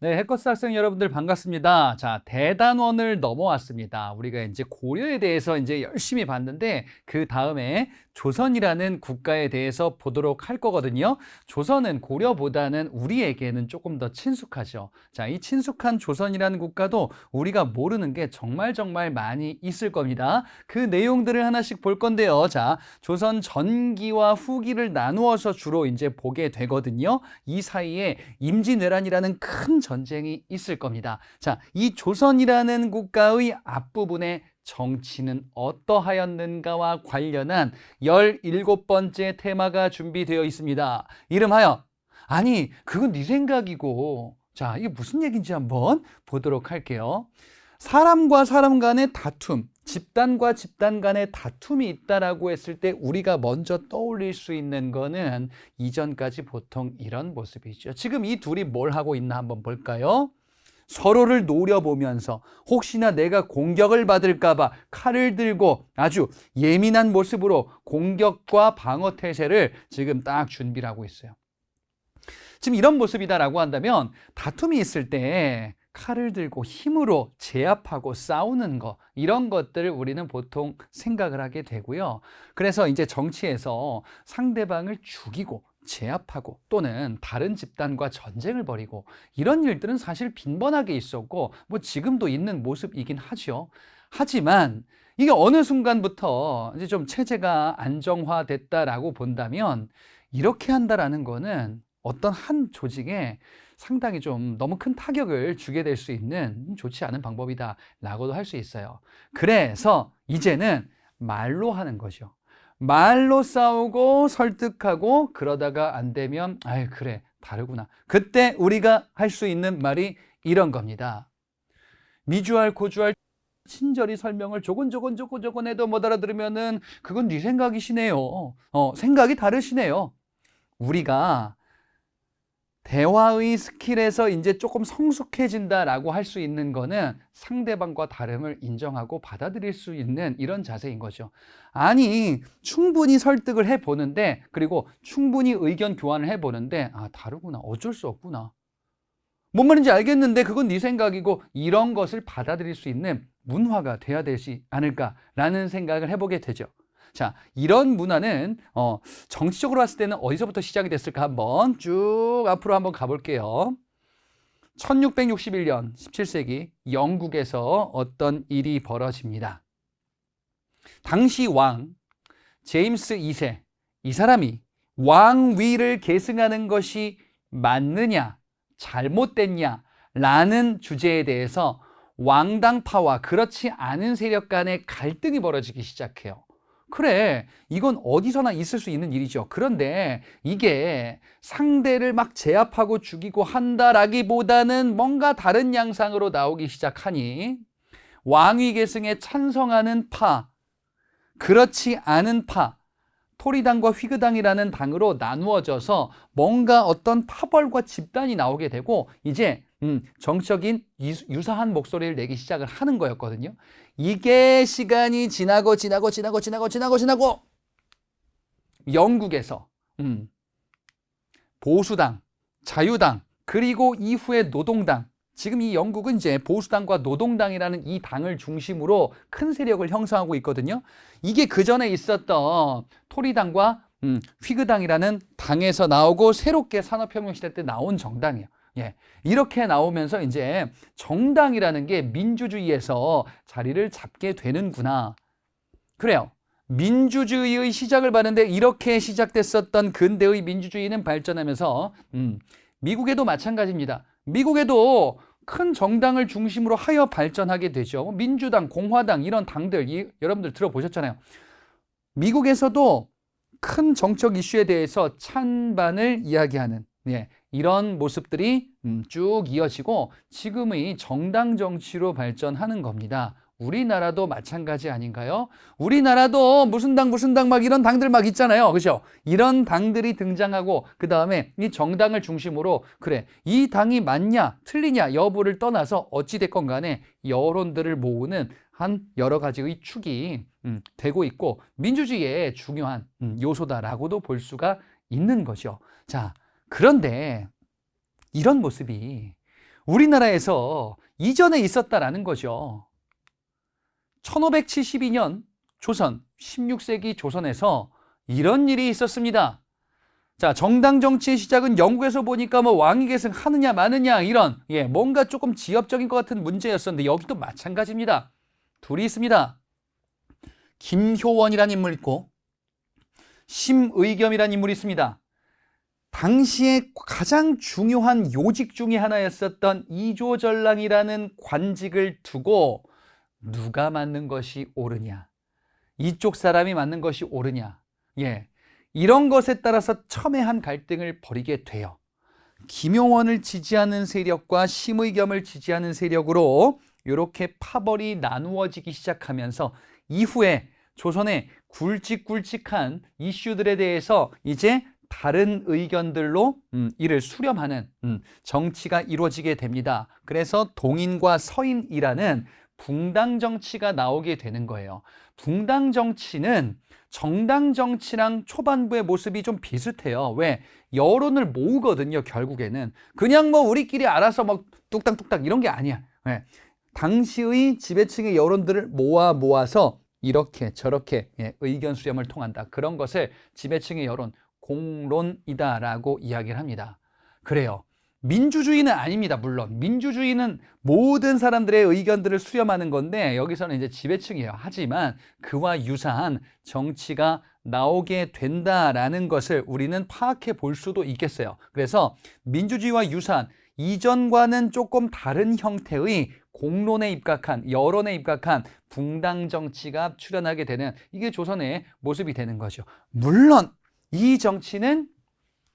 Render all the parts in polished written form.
네, 해커스 학생 여러분들 반갑습니다. 자, 대단원을 넘어왔습니다. 우리가 이제 고려에 대해서 이제 열심히 봤는데 그 다음에 조선이라는 국가에 대해서 보도록 할 거거든요. 조선은 고려보다는 우리에게는 조금 더 친숙하죠. 자, 이 친숙한 조선이라는 국가도 우리가 모르는 게 정말 많이 있을 겁니다. 그 내용들을 하나씩 볼 건데요. 자, 조선 전기와 후기를 나누어서 주로 이제 보게 되거든요. 이 사이에 임진왜란이라는 큰 전쟁이 있을 겁니다. 자, 이 조선이라는 국가의 앞부분에 정치는 어떠하였는가와 관련한 17번째 테마가 준비되어 있습니다. 이름하여 아니 그건 네 생각이고, 자, 이게 무슨 얘기인지 한번 보도록 할게요. 사람과 사람 간의 다툼, 집단과 집단 간의 다툼이 있다라고 했을 때 우리가 먼저 떠올릴 수 있는 거는 이전까지 보통 이런 모습이죠. 지금 이 둘이 뭘 하고 있나 한번 볼까요? 서로를 노려보면서 혹시나 내가 공격을 받을까 봐 칼을 들고 아주 예민한 모습으로 공격과 방어 태세를 지금 딱 준비를 하고 있어요. 지금 이런 모습이다라고 한다면 다툼이 있을 때 칼을 들고 힘으로 제압하고 싸우는 거, 이런 것들을 우리는 보통 생각을 하게 되고요. 그래서 이제 정치에서 상대방을 죽이고 제압하고 또는 다른 집단과 전쟁을 벌이고 이런 일들은 사실 빈번하게 있었고 뭐 지금도 있는 모습이긴 하죠. 하지만 이게 어느 순간부터 이제 좀 체제가 안정화됐다라고 본다면 이렇게 한다라는 거는 어떤 한 조직에 상당히 좀 너무 큰 타격을 주게 될 수 있는 좋지 않은 방법이다라고도 할 수 있어요. 그래서 이제는 말로 하는 거죠. 말로 싸우고 설득하고 그러다가 안 되면 아이 그래 다르구나. 그때 우리가 할 수 있는 말이 이런 겁니다. 미주알 고주알 친절히 설명을 조곤조곤 해도 못 알아들으면은 그건 네 생각이시네요. 생각이 다르시네요. 우리가 대화의 스킬에서 이제 조금 성숙해진다라고 할 수 있는 거는 상대방과 다름을 인정하고 받아들일 수 있는 이런 자세인 거죠. 아니, 충분히 설득을 해보는데, 그리고 충분히 의견 교환을 해보는데, 아, 다르구나. 어쩔 수 없구나. 뭔 말인지 알겠는데 그건 네 생각이고, 이런 것을 받아들일 수 있는 문화가 돼야 되지 않을까라는 생각을 해보게 되죠. 자, 이런 문화는 정치적으로 봤을 때는 어디서부터 시작이 됐을까 한번 쭉 앞으로 한번 가볼게요. 1661년 17세기 영국에서 어떤 일이 벌어집니다. 당시 왕 제임스 2세, 이 사람이 왕위를 계승하는 것이 맞느냐 잘못됐냐 라는 주제에 대해서 왕당파와 그렇지 않은 세력 간의 갈등이 벌어지기 시작해요. 그래, 이건 어디서나 있을 수 있는 일이죠. 그런데 이게 상대를 막 제압하고 죽이고 한다라기보다는 뭔가 다른 양상으로 나오기 시작하니 왕위 계승에 찬성하는 파, 그렇지 않은 파, 토리당과 휘그당이라는 당으로 나누어져서 뭔가 어떤 파벌과 집단이 나오게 되고 이제 정적인 유사한 목소리를 내기 시작을 하는 거였거든요. 이게 시간이 지나고 영국에서 보수당, 자유당, 그리고 이후에 노동당, 지금 이 영국은 이제 보수당과 노동당이라는 이 당을 중심으로 큰 세력을 형성하고 있거든요. 이게 그 전에 있었던 토리당과 휘그당이라는 당에서 나오고 새롭게 산업혁명 시대 때 나온 정당이에요. 예, 이렇게 나오면서 이제 정당이라는 게 민주주의에서 자리를 잡게 되는구나. 그래요. 민주주의의 시작을 봤는데 이렇게 시작됐었던 근대의 민주주의는 발전하면서 미국에도 마찬가지입니다. 미국에도 큰 정당을 중심으로 하여 발전하게 되죠. 민주당, 공화당 이런 당들 여러분들 들어보셨잖아요. 미국에서도 큰 정책 이슈에 대해서 찬반을 이야기하는 이런 모습들이 쭉 이어지고 지금의 정당 정치로 발전하는 겁니다. 우리나라도 마찬가지 아닌가요? 우리나라도 무슨 당 막 이런 당들 막 있잖아요. 그렇죠? 이런 당들이 등장하고 그 다음에 이 정당을 중심으로 그래, 이 당이 맞냐 틀리냐 여부를 떠나서 어찌됐건 간에 여론들을 모으는 한 여러 가지의 축이 되고 있고 민주주의의 중요한 요소다라고도 볼 수가 있는 거죠. 자, 그런데 이런 모습이 우리나라에서 이전에 있었다라는 거죠. 1572년 조선, 16세기 조선에서 이런 일이 있었습니다. 자, 정당 정치의 시작은 영국에서 보니까 뭐 왕위 계승하느냐 마느냐 이런 뭔가 조금 지엽적인 것 같은 문제였었는데 여기도 마찬가지입니다. 둘이 있습니다. 김효원이라는 인물이 있고 심의겸이라는 인물이 있습니다. 당시에 가장 중요한 요직 중에 하나였었던 이조전랑이라는 관직을 두고 누가 맞는 것이 옳으냐, 이쪽 사람이 맞는 것이 옳으냐, 이런 것에 따라서 첨예한 갈등을 벌이게 돼요. 김효원을 지지하는 세력과 심의겸을 지지하는 세력으로 이렇게 파벌이 나누어지기 시작하면서 이후에 조선의 굵직굵직한 이슈들에 대해서 이제 다른 의견들로 이를 수렴하는 정치가 이루어지게 됩니다. 그래서 동인과 서인이라는 붕당 정치가 나오게 되는 거예요. 붕당 정치는 정당 정치랑 초반부의 모습이 좀 비슷해요. 왜? 여론을 모으거든요, 결국에는. 그냥 뭐 우리끼리 알아서 막 뚝딱뚝딱 이런 게 아니야. 당시의 지배층의 여론들을 모아서 이렇게 저렇게 의견 수렴을 통한다. 그런 것을 지배층의 여론, 공론이다라고 이야기를 합니다. 그래요. 민주주의는 아닙니다. 물론 민주주의는 모든 사람들의 의견들을 수렴하는 건데 여기서는 이제 지배층이에요. 하지만 그와 유사한 정치가 나오게 된다라는 것을 우리는 파악해 볼 수도 있겠어요. 그래서 민주주의와 유사한 이전과는 조금 다른 형태의 공론에 입각한, 여론에 입각한 붕당 정치가 출현하게 되는, 이게 조선의 모습이 되는 거죠. 물론 이 정치는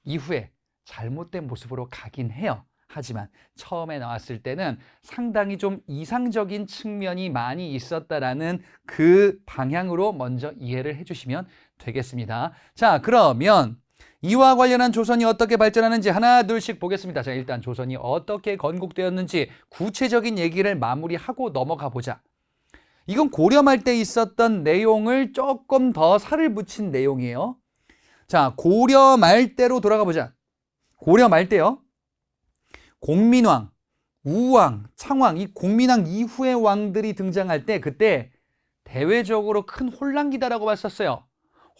이후에 잘못된 모습으로 가긴 해요. 하지만 처음에 나왔을 때는 상당히 좀 이상적인 측면이 많이 있었다라는 그 방향으로 먼저 이해를 해주시면 되겠습니다. 자, 그러면 이와 관련한 조선이 어떻게 발전하는지 하나 둘씩 보겠습니다. 자, 일단 조선이 어떻게 건국되었는지 구체적인 얘기를 마무리하고 넘어가 보자. 이건 고려 말 때 있었던 내용을 조금 더 살을 붙인 내용이에요. 자, 고려 말 때로 돌아가 보자. 고려 말 때요. 공민왕, 우왕, 창왕, 이 공민왕 이후의 왕들이 등장할 때 그때 대외적으로 큰 혼란기다라고 봤었어요.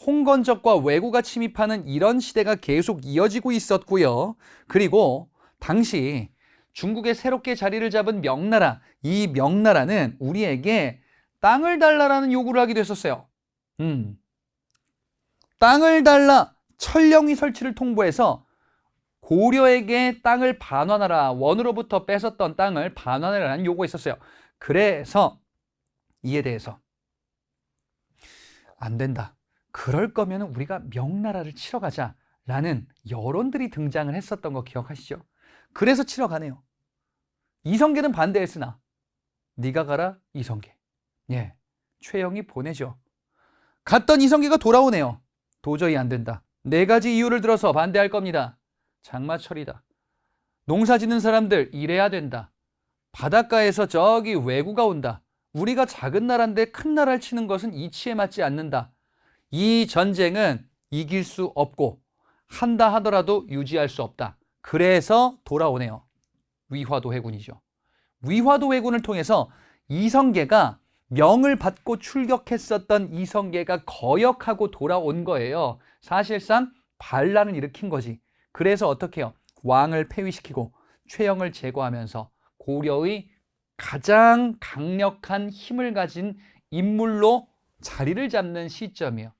홍건적과 왜구가 침입하는 이런 시대가 계속 이어지고 있었고요. 그리고 당시 중국에 새롭게 자리를 잡은 명나라, 이 명나라는 우리에게 땅을 달라라는 요구를 하기도 했었어요. 땅을 달라, 천령위 설치를 통보해서 고려에게 땅을 반환하라, 원으로부터 뺏었던 땅을 반환하라는 요구가 있었어요. 그래서 이에 대해서 안 된다. 그럴 거면 우리가 명나라를 치러 가자라는 여론들이 등장을 했었던 거 기억하시죠? 그래서 치러 가네요. 이성계는 반대했으나 네가 가라 이성계. 최영이 보내죠. 갔던 이성계가 돌아오네요. 도저히 안 된다. 4가지 이유를 들어서 반대할 겁니다. 장마철이다. 농사 짓는 사람들 일해야 된다. 바닷가에서 저기 왜구가 온다. 우리가 작은 나라인데 큰 나라를 치는 것은 이치에 맞지 않는다. 이 전쟁은 이길 수 없고 한다 하더라도 유지할 수 없다. 그래서 돌아오네요. 위화도 회군이죠. 위화도 회군을 통해서 이성계가 명을 받고 출격했었던 이성계가 거역하고 돌아온 거예요. 사실상 반란을 일으킨 거지. 그래서 어떻게 해요? 왕을 폐위시키고 최영을 제거하면서 고려의 가장 강력한 힘을 가진 인물로 자리를 잡는 시점이에요.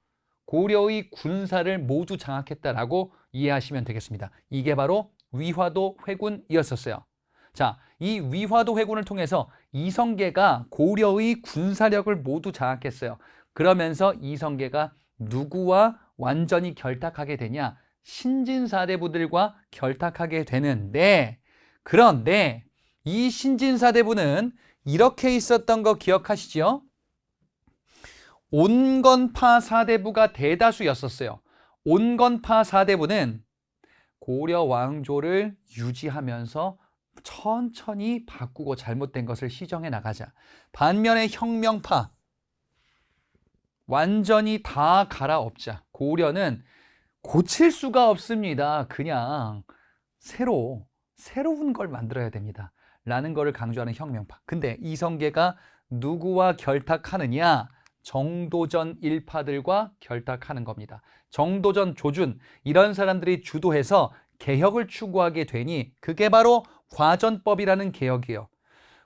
고려의 군사를 모두 장악했다라고 이해하시면 되겠습니다. 이게 바로 위화도 회군이었었어요. 자, 이 위화도 회군을 통해서 이성계가 고려의 군사력을 모두 장악했어요. 그러면서 이성계가 누구와 완전히 결탁하게 되냐? 신진사대부들과 결탁하게 되는데, 그런데 이 신진사대부는 이렇게 있었던 거 기억하시죠? 온건파 사대부가 대다수였었어요. 온건파 사대부는 고려 왕조를 유지하면서 천천히 바꾸고 잘못된 것을 시정해 나가자. 반면에 혁명파, 완전히 다 갈아엎자. 고려는 고칠 수가 없습니다. 그냥 새로 새로운 걸 만들어야 됩니다. 라는 거를 강조하는 혁명파. 근데 이성계가 누구와 결탁하느냐? 정도전 일파들과 결탁하는 겁니다. 정도전, 조준 이런 사람들이 주도해서 개혁을 추구하게 되니 그게 바로 과전법이라는 개혁이에요.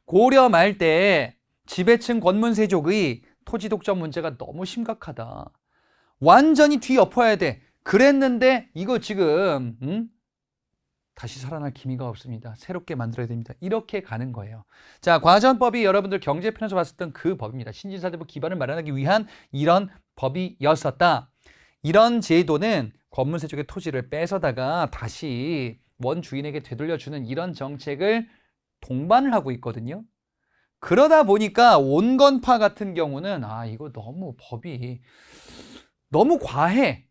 고려 말때 지배층 권문세족의 토지 독점 문제가 너무 심각하다. 완전히 뒤엎어야 돼. 그랬는데 이거 지금 다시 살아날 기미가 없습니다. 새롭게 만들어야 됩니다. 이렇게 가는 거예요. 자, 과전법이 여러분들 경제편에서 봤었던 그 법입니다. 신진사대부 기반을 마련하기 위한 이런 법이었었다. 이런 제도는 권문세족의 토지를 뺏어다가 다시 원주인에게 되돌려주는 이런 정책을 동반을 하고 있거든요. 그러다 보니까 온건파 같은 경우는 이거 너무 법이 너무 과해.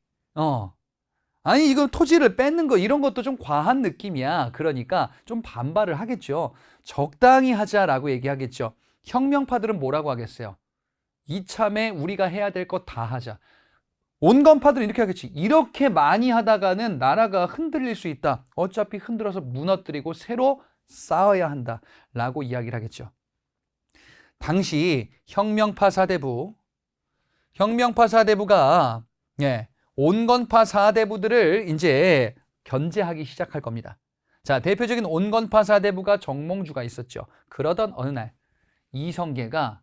아니 이거 토지를 뺏는 거 이런 것도 좀 과한 느낌이야. 그러니까 좀 반발을 하겠죠. 적당히 하자라고 얘기하겠죠. 혁명파들은 뭐라고 하겠어요? 이참에 우리가 해야 될 거 다 하자. 온건파들은 이렇게 하겠지. 이렇게 많이 하다가는 나라가 흔들릴 수 있다. 어차피 흔들어서 무너뜨리고 새로 쌓아야 한다 라고 이야기를 하겠죠. 당시 혁명파 사대부가 온건파 사대부들을 이제 견제하기 시작할 겁니다. 자, 대표적인 온건파 사대부가 정몽주가 있었죠. 그러던 어느 날 이성계가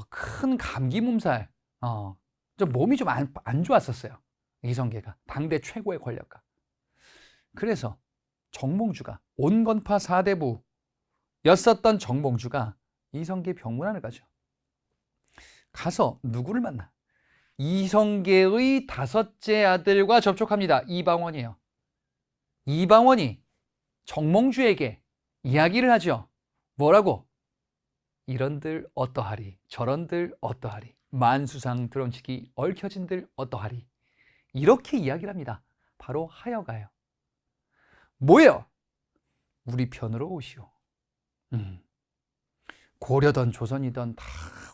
큰 감기 몸살, 좀 몸이 좀 안 좋았었어요. 이성계가 당대 최고의 권력가. 그래서 정몽주가 온건파 사대부였었던 정몽주가 이성계 병문안을 가죠. 가서 누구를 만나? 이성계의 5째 아들과 접촉합니다. 이방원이에요. 이방원이 정몽주에게 이야기를 하죠. 뭐라고? 이런들 어떠하리, 저런들 어떠하리, 만수상 드럼치기 얽혀진들 어떠하리. 이렇게 이야기를 합니다. 바로 하여가요. 뭐예요? 우리 편으로 오시오. 고려든 조선이든 다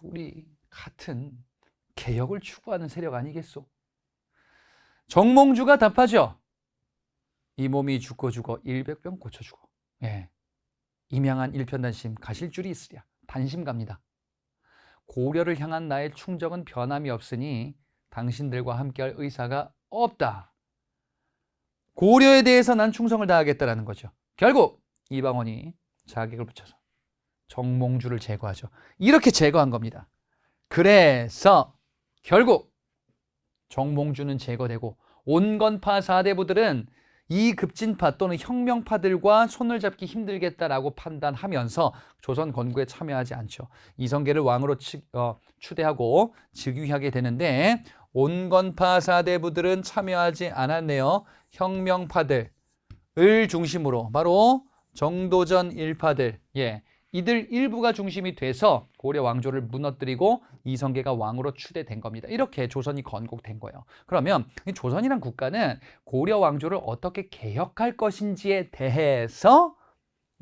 우리 같은 개혁을 추구하는 세력 아니겠소? 정몽주가 답하죠. 이 몸이 죽고 100병 고쳐주고 임양한 일편단심 가실 줄이 있으랴. 단심 갑니다. 고려를 향한 나의 충정은 변함이 없으니 당신들과 함께할 의사가 없다. 고려에 대해서 난 충성을 다하겠다라는 거죠. 결국 이방원이 자객을 붙여서 정몽주를 제거하죠. 이렇게 제거한 겁니다. 그래서 결국 정몽주는 제거되고 온건파 사대부들은 이 급진파 또는 혁명파들과 손을 잡기 힘들겠다라고 판단하면서 조선 건국에 참여하지 않죠. 이성계를 왕으로 추대하고 즉위하게 되는데 온건파 사대부들은 참여하지 않았네요. 혁명파들을 중심으로 바로 정도전 일파들, 이들 일부가 중심이 돼서 고려 왕조를 무너뜨리고 이성계가 왕으로 추대된 겁니다. 이렇게 조선이 건국된 거예요. 그러면 이 조선이란 국가는 고려 왕조를 어떻게 개혁할 것인지에 대해서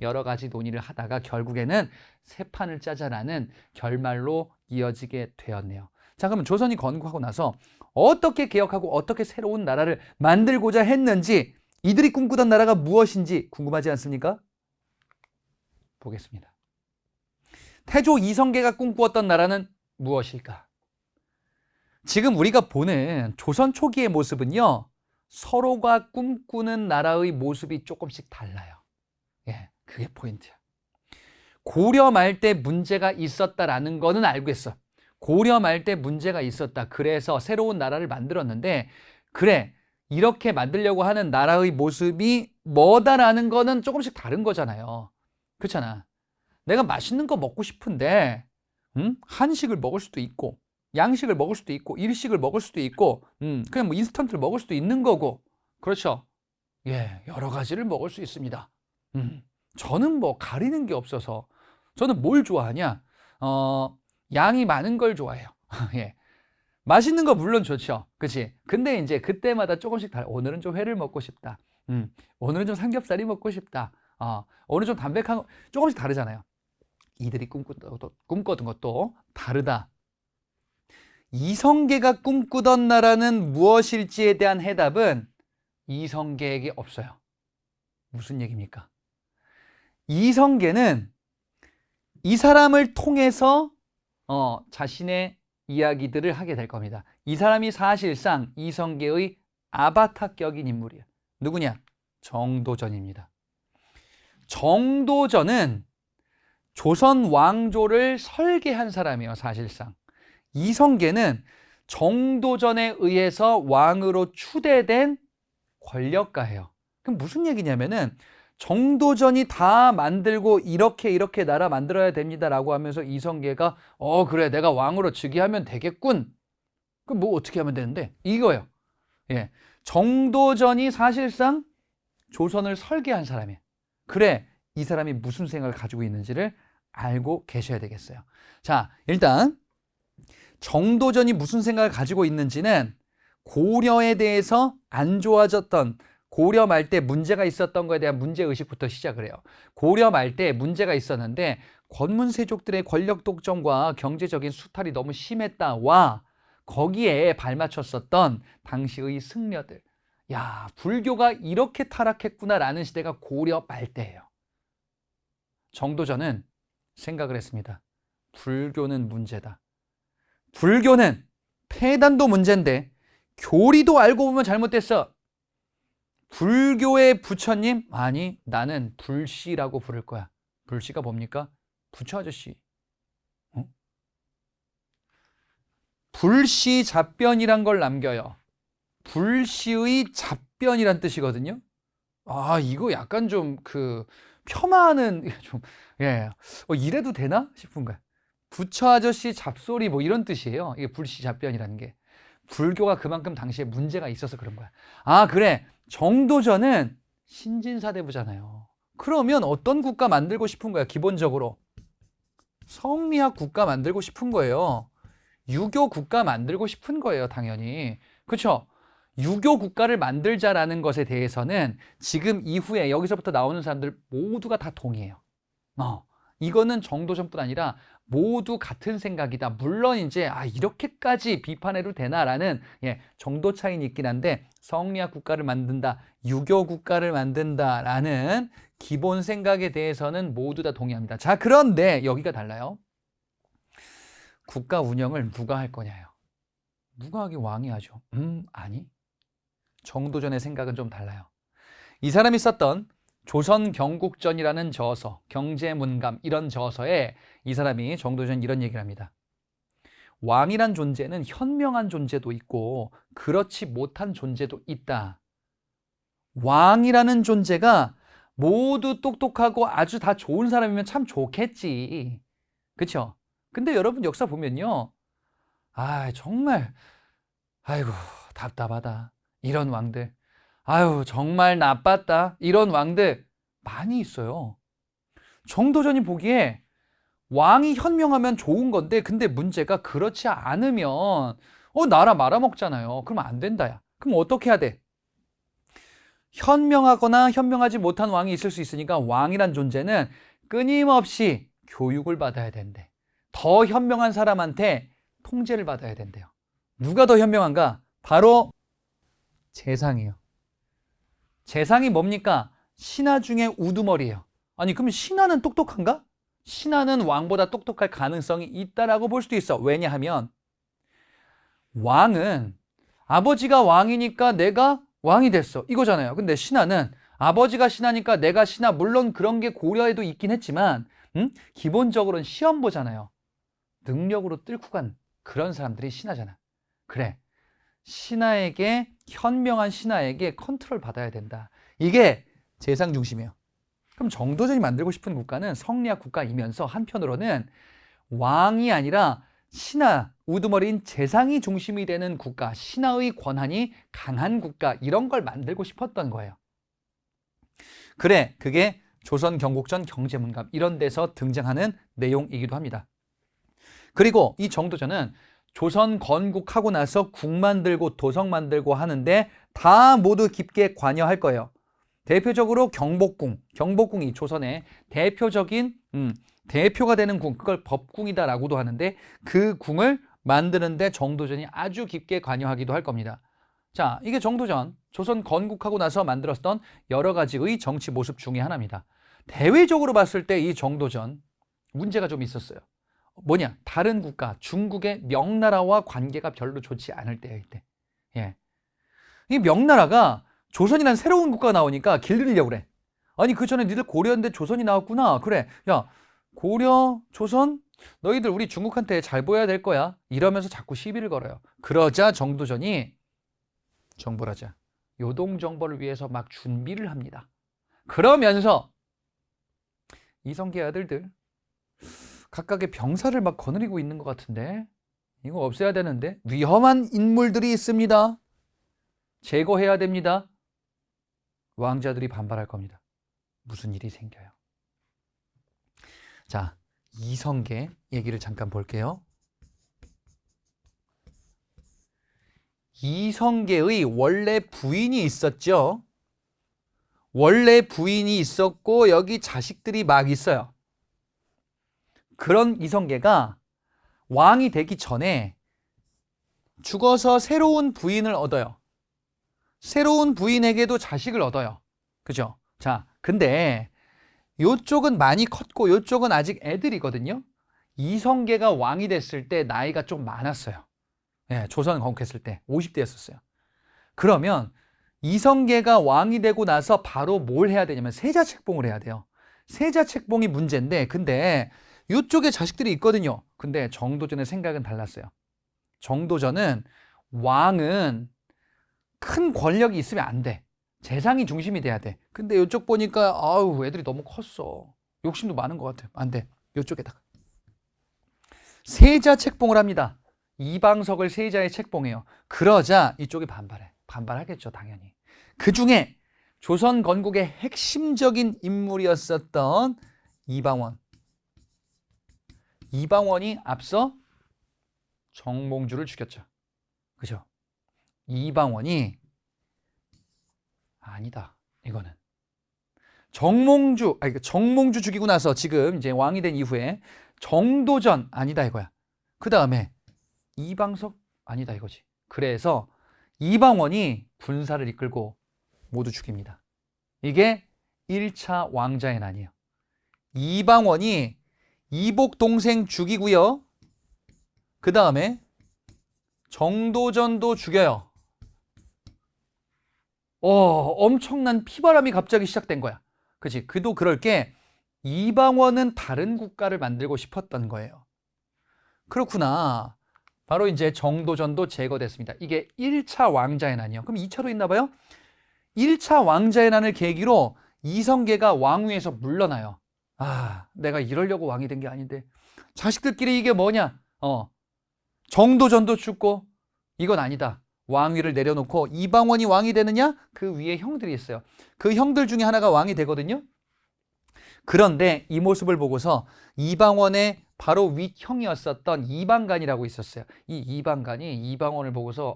여러 가지 논의를 하다가 결국에는 새 판을 짜자라는 결말로 이어지게 되었네요. 자, 그러면 조선이 건국하고 나서 어떻게 개혁하고 어떻게 새로운 나라를 만들고자 했는지, 이들이 꿈꾸던 나라가 무엇인지 궁금하지 않습니까? 보겠습니다. 태조 이성계가 꿈꾸었던 나라는 무엇일까? 지금 우리가 보는 조선 초기의 모습은요, 서로가 꿈꾸는 나라의 모습이 조금씩 달라요. 그게 포인트야. 고려 말 때 문제가 있었다라는 거는 알고 있어. 고려 말 때 문제가 있었다. 그래서 새로운 나라를 만들었는데, 그래, 이렇게 만들려고 하는 나라의 모습이 뭐다라는 거는 조금씩 다른 거잖아요. 그렇잖아. 내가 맛있는 거 먹고 싶은데 한식을 먹을 수도 있고 양식을 먹을 수도 있고 일식을 먹을 수도 있고 그냥 뭐 인스턴트를 먹을 수도 있는 거고, 그렇죠? 여러 가지를 먹을 수 있습니다. 저는 뭐 가리는 게 없어서 저는 뭘 좋아하냐? 양이 많은 걸 좋아해요. 맛있는 거 물론 좋죠. 그치? 근데 이제 그때마다 조금씩 달라. 오늘은 좀 회를 먹고 싶다. 오늘은 좀 삼겹살이 먹고 싶다. 오늘 좀 담백한 거, 조금씩 다르잖아요. 이들이 꿈꾸던 것도 다르다. 이성계가 꿈꾸던 나라는 무엇일지에 대한 해답은 이성계에게 없어요. 무슨 얘기입니까? 이성계는 이 사람을 통해서 자신의 이야기들을 하게 될 겁니다. 이 사람이 사실상 이성계의 아바타격인 인물이에요. 누구냐? 정도전입니다. 정도전은 조선 왕조를 설계한 사람이에요. 사실상 이성계는 정도전에 의해서 왕으로 추대된 권력가예요. 그럼 무슨 얘기냐면은 정도전이 다 만들고 이렇게 나라 만들어야 됩니다라고 하면서 이성계가 그래 내가 왕으로 즉위하면 되겠군. 그럼 뭐 어떻게 하면 되는데? 이거예요. 예, 정도전이 사실상 조선을 설계한 사람이에요. 그래 이 사람이 무슨 생각을 가지고 있는지를 알고 계셔야 되겠어요. 자, 일단 정도전이 무슨 생각을 가지고 있는지는 고려에 대해서 안 좋아졌던 고려 말 때 문제가 있었던 거에 대한 문제의식부터 시작을 해요. 고려 말 때 문제가 있었는데 권문세족들의 권력 독점과 경제적인 수탈이 너무 심했다와 거기에 발맞췄었던 당시의 승려들. 야, 불교가 이렇게 타락했구나라는 시대가 고려 말 때예요. 정도전은 생각을 했습니다. 불교는 문제다. 불교는 폐단도 문제인데 교리도 알고 보면 잘못됐어. 불교의 부처님? 아니, 나는 불씨라고 부를 거야. 불씨가 뭡니까? 부처 아저씨. 불씨 잡변이란 걸 남겨요. 불씨의 잡변이란 뜻이거든요. 아, 이거 약간 좀 폄하하는 좀 이래도 되나 싶은 거야. 부처 아저씨 잡소리 뭐 이런 뜻이에요. 이게 불씨 잡변이라는 게. 불교가 그만큼 당시에 문제가 있어서 그런 거야. 아, 그래. 정도전은 신진사대부잖아요. 그러면 어떤 국가 만들고 싶은 거야? 기본적으로 성리학 국가 만들고 싶은 거예요. 유교 국가 만들고 싶은 거예요. 당연히. 그렇죠? 유교 국가를 만들자라는 것에 대해서는 지금 이후에 여기서부터 나오는 사람들 모두가 다 동의해요. 이거는 정도전뿐 아니라 모두 같은 생각이다. 물론 이제 이렇게까지 비판해도 되나라는 정도 차이는 있긴 한데 성리학 국가를 만든다, 유교 국가를 만든다라는 기본 생각에 대해서는 모두 다 동의합니다. 자, 그런데 여기가 달라요. 국가 운영을 누가 할 거냐요. 누가 하기 왕이 하죠. 아니. 정도전의 생각은 좀 달라요. 이 사람이 썼던 조선 경국전이라는 저서, 경제문감 이런 저서에 이 사람이 정도전 이런 얘기를 합니다. 왕이란 존재는 현명한 존재도 있고 그렇지 못한 존재도 있다. 왕이라는 존재가 모두 똑똑하고 아주 다 좋은 사람이면 참 좋겠지. 그렇죠? 근데 여러분 역사 보면요. 정말 아이고 답답하다. 이런 왕들. 정말 나빴다. 이런 왕들 많이 있어요. 정도전이 보기에 왕이 현명하면 좋은 건데 근데 문제가 그렇지 않으면 나라 말아먹잖아요. 그러면 안 된다. 야. 그럼 어떻게 해야 돼? 현명하거나 현명하지 못한 왕이 있을 수 있으니까 왕이란 존재는 끊임없이 교육을 받아야 된대. 더 현명한 사람한테 통제를 받아야 된대요. 누가 더 현명한가? 바로 재상이에요. 재상이 뭡니까? 신하 중에 우두머리예요. 아니 그럼 신하는 똑똑한가? 신하는 왕보다 똑똑할 가능성이 있다라고 볼 수도 있어. 왜냐하면 왕은 아버지가 왕이니까 내가 왕이 됐어. 이거잖아요. 근데 신하는 아버지가 신하니까 내가 신하. 물론 그런 게 고려에도 있긴 했지만 기본적으로는 시험 보잖아요. 능력으로 뚫고 간 그런 사람들이 신하잖아. 그래. 신하에게 현명한 신하에게 컨트롤 받아야 된다. 이게 재상 중심이에요. 그럼 정도전이 만들고 싶은 국가는 성리학 국가이면서 한편으로는 왕이 아니라 신하, 우두머리인 재상이 중심이 되는 국가, 신하의 권한이 강한 국가 이런 걸 만들고 싶었던 거예요. 그래, 그게 조선 경국전 경제문감 이런 데서 등장하는 내용이기도 합니다. 그리고 이 정도전은 조선 건국하고 나서 국 만들고 도성 만들고 하는데 다 모두 깊게 관여할 거예요. 대표적으로 경복궁, 경복궁이 조선의 대표적인 대표가 되는 궁, 그걸 법궁이다라고도 하는데 그 궁을 만드는데 정도전이 아주 깊게 관여하기도 할 겁니다. 자, 이게 정도전, 조선 건국하고 나서 만들었던 여러 가지의 정치 모습 중에 하나입니다. 대외적으로 봤을 때 이 정도전 문제가 좀 있었어요. 뭐냐? 다른 국가, 중국의 명나라와 관계가 별로 좋지 않을 때예요, 이때. 예. 이 명나라가 조선이라는 새로운 국가가 나오니까 길들이려고 그래. 아니, 그 전에 니들 고려인데 조선이 나왔구나. 그래. 야, 고려, 조선? 너희들 우리 중국한테 잘 보여야 될 거야. 이러면서 자꾸 시비를 걸어요. 그러자 정도전이 정벌하자. 요동정벌을 위해서 막 준비를 합니다. 그러면서 이성계 아들들 각각의 병사를 막 거느리고 있는 것 같은데 이거 없애야 되는데 위험한 인물들이 있습니다. 제거해야 됩니다. 왕자들이 반발할 겁니다. 무슨 일이 생겨요. 자, 이성계 얘기를 잠깐 볼게요. 이성계의 원래 부인이 있었죠. 원래 부인이 있었고 여기 자식들이 막 있어요. 그런 이성계가 왕이 되기 전에 죽어서 새로운 부인을 얻어요. 새로운 부인에게도 자식을 얻어요. 그죠? 자, 근데 요쪽은 많이 컸고 요쪽은 아직 애들이거든요. 이성계가 왕이 됐을 때 나이가 좀 많았어요. 예, 조선 건국했을 때 50대였었어요. 그러면 이성계가 왕이 되고 나서 바로 뭘 해야 되냐면 세자책봉을 해야 돼요. 세자책봉이 문제인데 근데 이쪽에 자식들이 있거든요. 근데 정도전의 생각은 달랐어요. 정도전은 왕은 큰 권력이 있으면 안 돼. 재상이 중심이 돼야 돼. 근데 이쪽 보니까 아우 애들이 너무 컸어. 욕심도 많은 것 같아. 안 돼. 이쪽에다가 세자 책봉을 합니다. 이방석을 세자에 책봉해요. 그러자 이쪽이 반발해. 반발하겠죠, 당연히. 그 중에 조선 건국의 핵심적인 인물이었었던 이방원. 이방원이 앞서 정몽주를 죽였죠. 그죠? 이방원이 아니다. 이거는 정몽주 죽이고 나서 지금 이제 왕이 된 이후에 정도전 아니다 이거야. 그 다음에 이방석 아니다 이거지. 그래서 이방원이 군사를 이끌고 모두 죽입니다. 이게 1차 왕자의 난이에요. 이방원이 이복 동생 죽이고요. 그 다음에 정도전도 죽여요. 엄청난 피바람이 갑자기 시작된 거야. 그치? 그도 그럴 게 이방원은 다른 국가를 만들고 싶었던 거예요. 그렇구나. 바로 이제 정도전도 제거됐습니다. 이게 1차 왕자의 난이요. 그럼 2차로 있나 봐요? 1차 왕자의 난을 계기로 이성계가 왕위에서 물러나요. 아, 내가 이러려고 왕이 된 게 아닌데 자식들끼리 이게 뭐냐? 정도전도 죽고 이건 아니다. 왕위를 내려놓고 이방원이 왕이 되느냐? 그 위에 형들이 있어요. 그 형들 중에 하나가 왕이 되거든요. 그런데 이 모습을 보고서 이방원의 바로 윗형이었었던 이방간이라고 있었어요. 이 이방간이 이방원을 보고서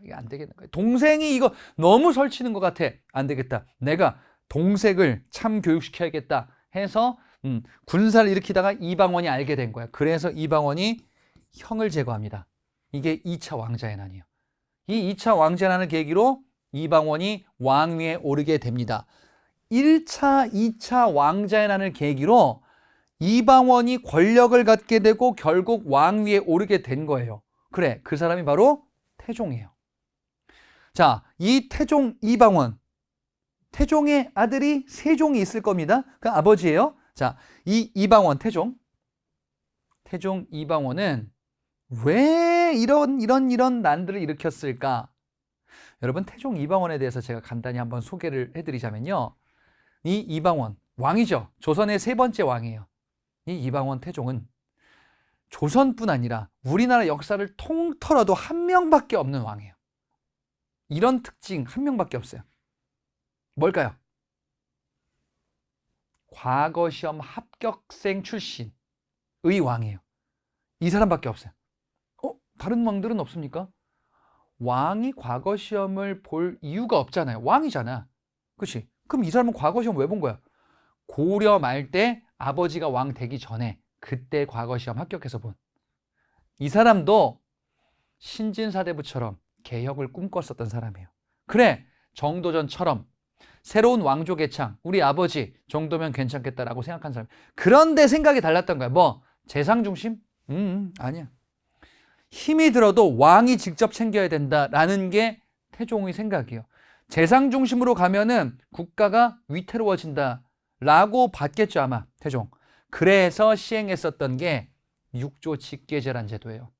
이게 안 되겠는 거예요. 동생이 이거 너무 설치는 것 같아. 안 되겠다. 내가 동생을 참 교육시켜야겠다 해서 군사를 일으키다가 이방원이 알게 된 거야. 그래서 이방원이 형을 제거합니다. 이게 2차 왕자의 난이에요. 이 2차 왕자의 난을 계기로 이방원이 왕위에 오르게 됩니다. 1차, 2차 왕자의 난을 계기로 이방원이 권력을 갖게 되고 결국 왕위에 오르게 된 거예요. 그래, 그 사람이 바로 태종이에요. 자, 이 태종 이방원, 태종의 아들이 세종이 있을 겁니다. 그 아버지예요. 자, 이 이방원 태종 이방원은 왜 이런 난들을 일으켰을까? 여러분, 태종 이방원에 대해서 제가 간단히 한번 소개를 해드리자면요. 이 이방원, 왕이죠. 조선의 세 번째 왕이에요. 이 이방원 태종은 조선뿐 아니라 우리나라 역사를 통틀어도 한 명밖에 없는 왕이에요. 이런 특징 한 명밖에 없어요. 뭘까요? 과거 시험 합격생 출신의 왕이에요. 이 사람밖에 없어요. 다른 왕들은 없습니까? 왕이 과거 시험을 볼 이유가 없잖아요. 왕이잖아. 그렇지? 그럼 이 사람은 과거 시험 왜 본 거야? 고려 말 때 아버지가 왕 되기 전에 그때 과거 시험 합격해서 본. 이 사람도 신진사대부처럼 개혁을 꿈꿨었던 사람이에요. 그래, 정도전처럼 새로운 왕조 개창, 우리 아버지 정도면 괜찮겠다라고 생각한 사람. 그런데 생각이 달랐던 거야. 뭐 재상 중심? 아니야. 힘이 들어도 왕이 직접 챙겨야 된다라는 게 태종의 생각이에요. 재상 중심으로 가면은 국가가 위태로워진다라고 봤겠죠, 아마 태종. 그래서 시행했었던 게 육조 직계제란 제도예요.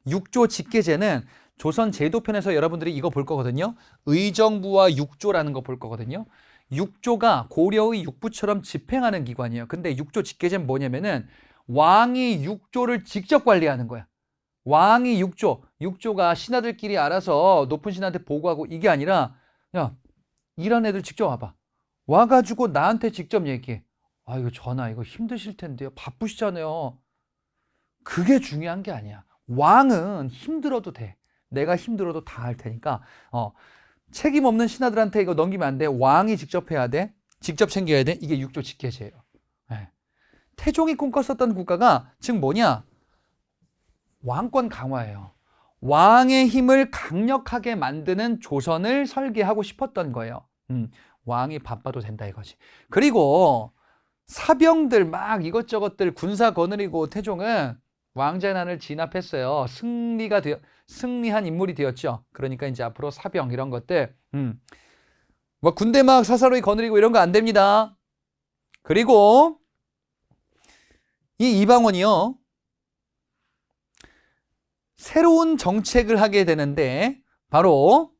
육조 직계제는 조선 제도편에서 여러분들이 이거 볼 거거든요. 의정부와 육조라는 거 볼 거거든요. 육조가 고려의 육부처럼 집행하는 기관이에요. 근데 육조 직계제는 뭐냐면은 왕이 육조를 직접 관리하는 거야. 왕이 육조가 신하들끼리 알아서 높은 신하한테 보고하고 이게 아니라 야, 일하는 애들 직접 와봐. 와가지고 나한테 직접 얘기해. 아, 이거 전하 이거 힘드실 텐데요. 바쁘시잖아요. 그게 중요한 게 아니야. 왕은 힘들어도 돼. 내가 힘들어도 다 할 테니까 책임 없는 신하들한테 이거 넘기면 안 돼. 왕이 직접 해야 돼. 직접 챙겨야 돼. 이게 육조 직계제예요. 네. 태종이 꿈꿨었던 국가가 즉 뭐냐? 왕권 강화예요. 왕의 힘을 강력하게 만드는 조선을 설계하고 싶었던 거예요. 왕이 바빠도 된다 이거지. 그리고 사병들 막 이것저것들 군사 거느리고 태종은 왕재난을 진압했어요. 승리한 인물이 되었죠. 그러니까 이제 앞으로 사병 이런 것들, 뭐 군대 막 사사로이 거느리고 이런 거 안 됩니다. 그리고 이 이방원이요. 새로운 정책을 하게 되는데 바로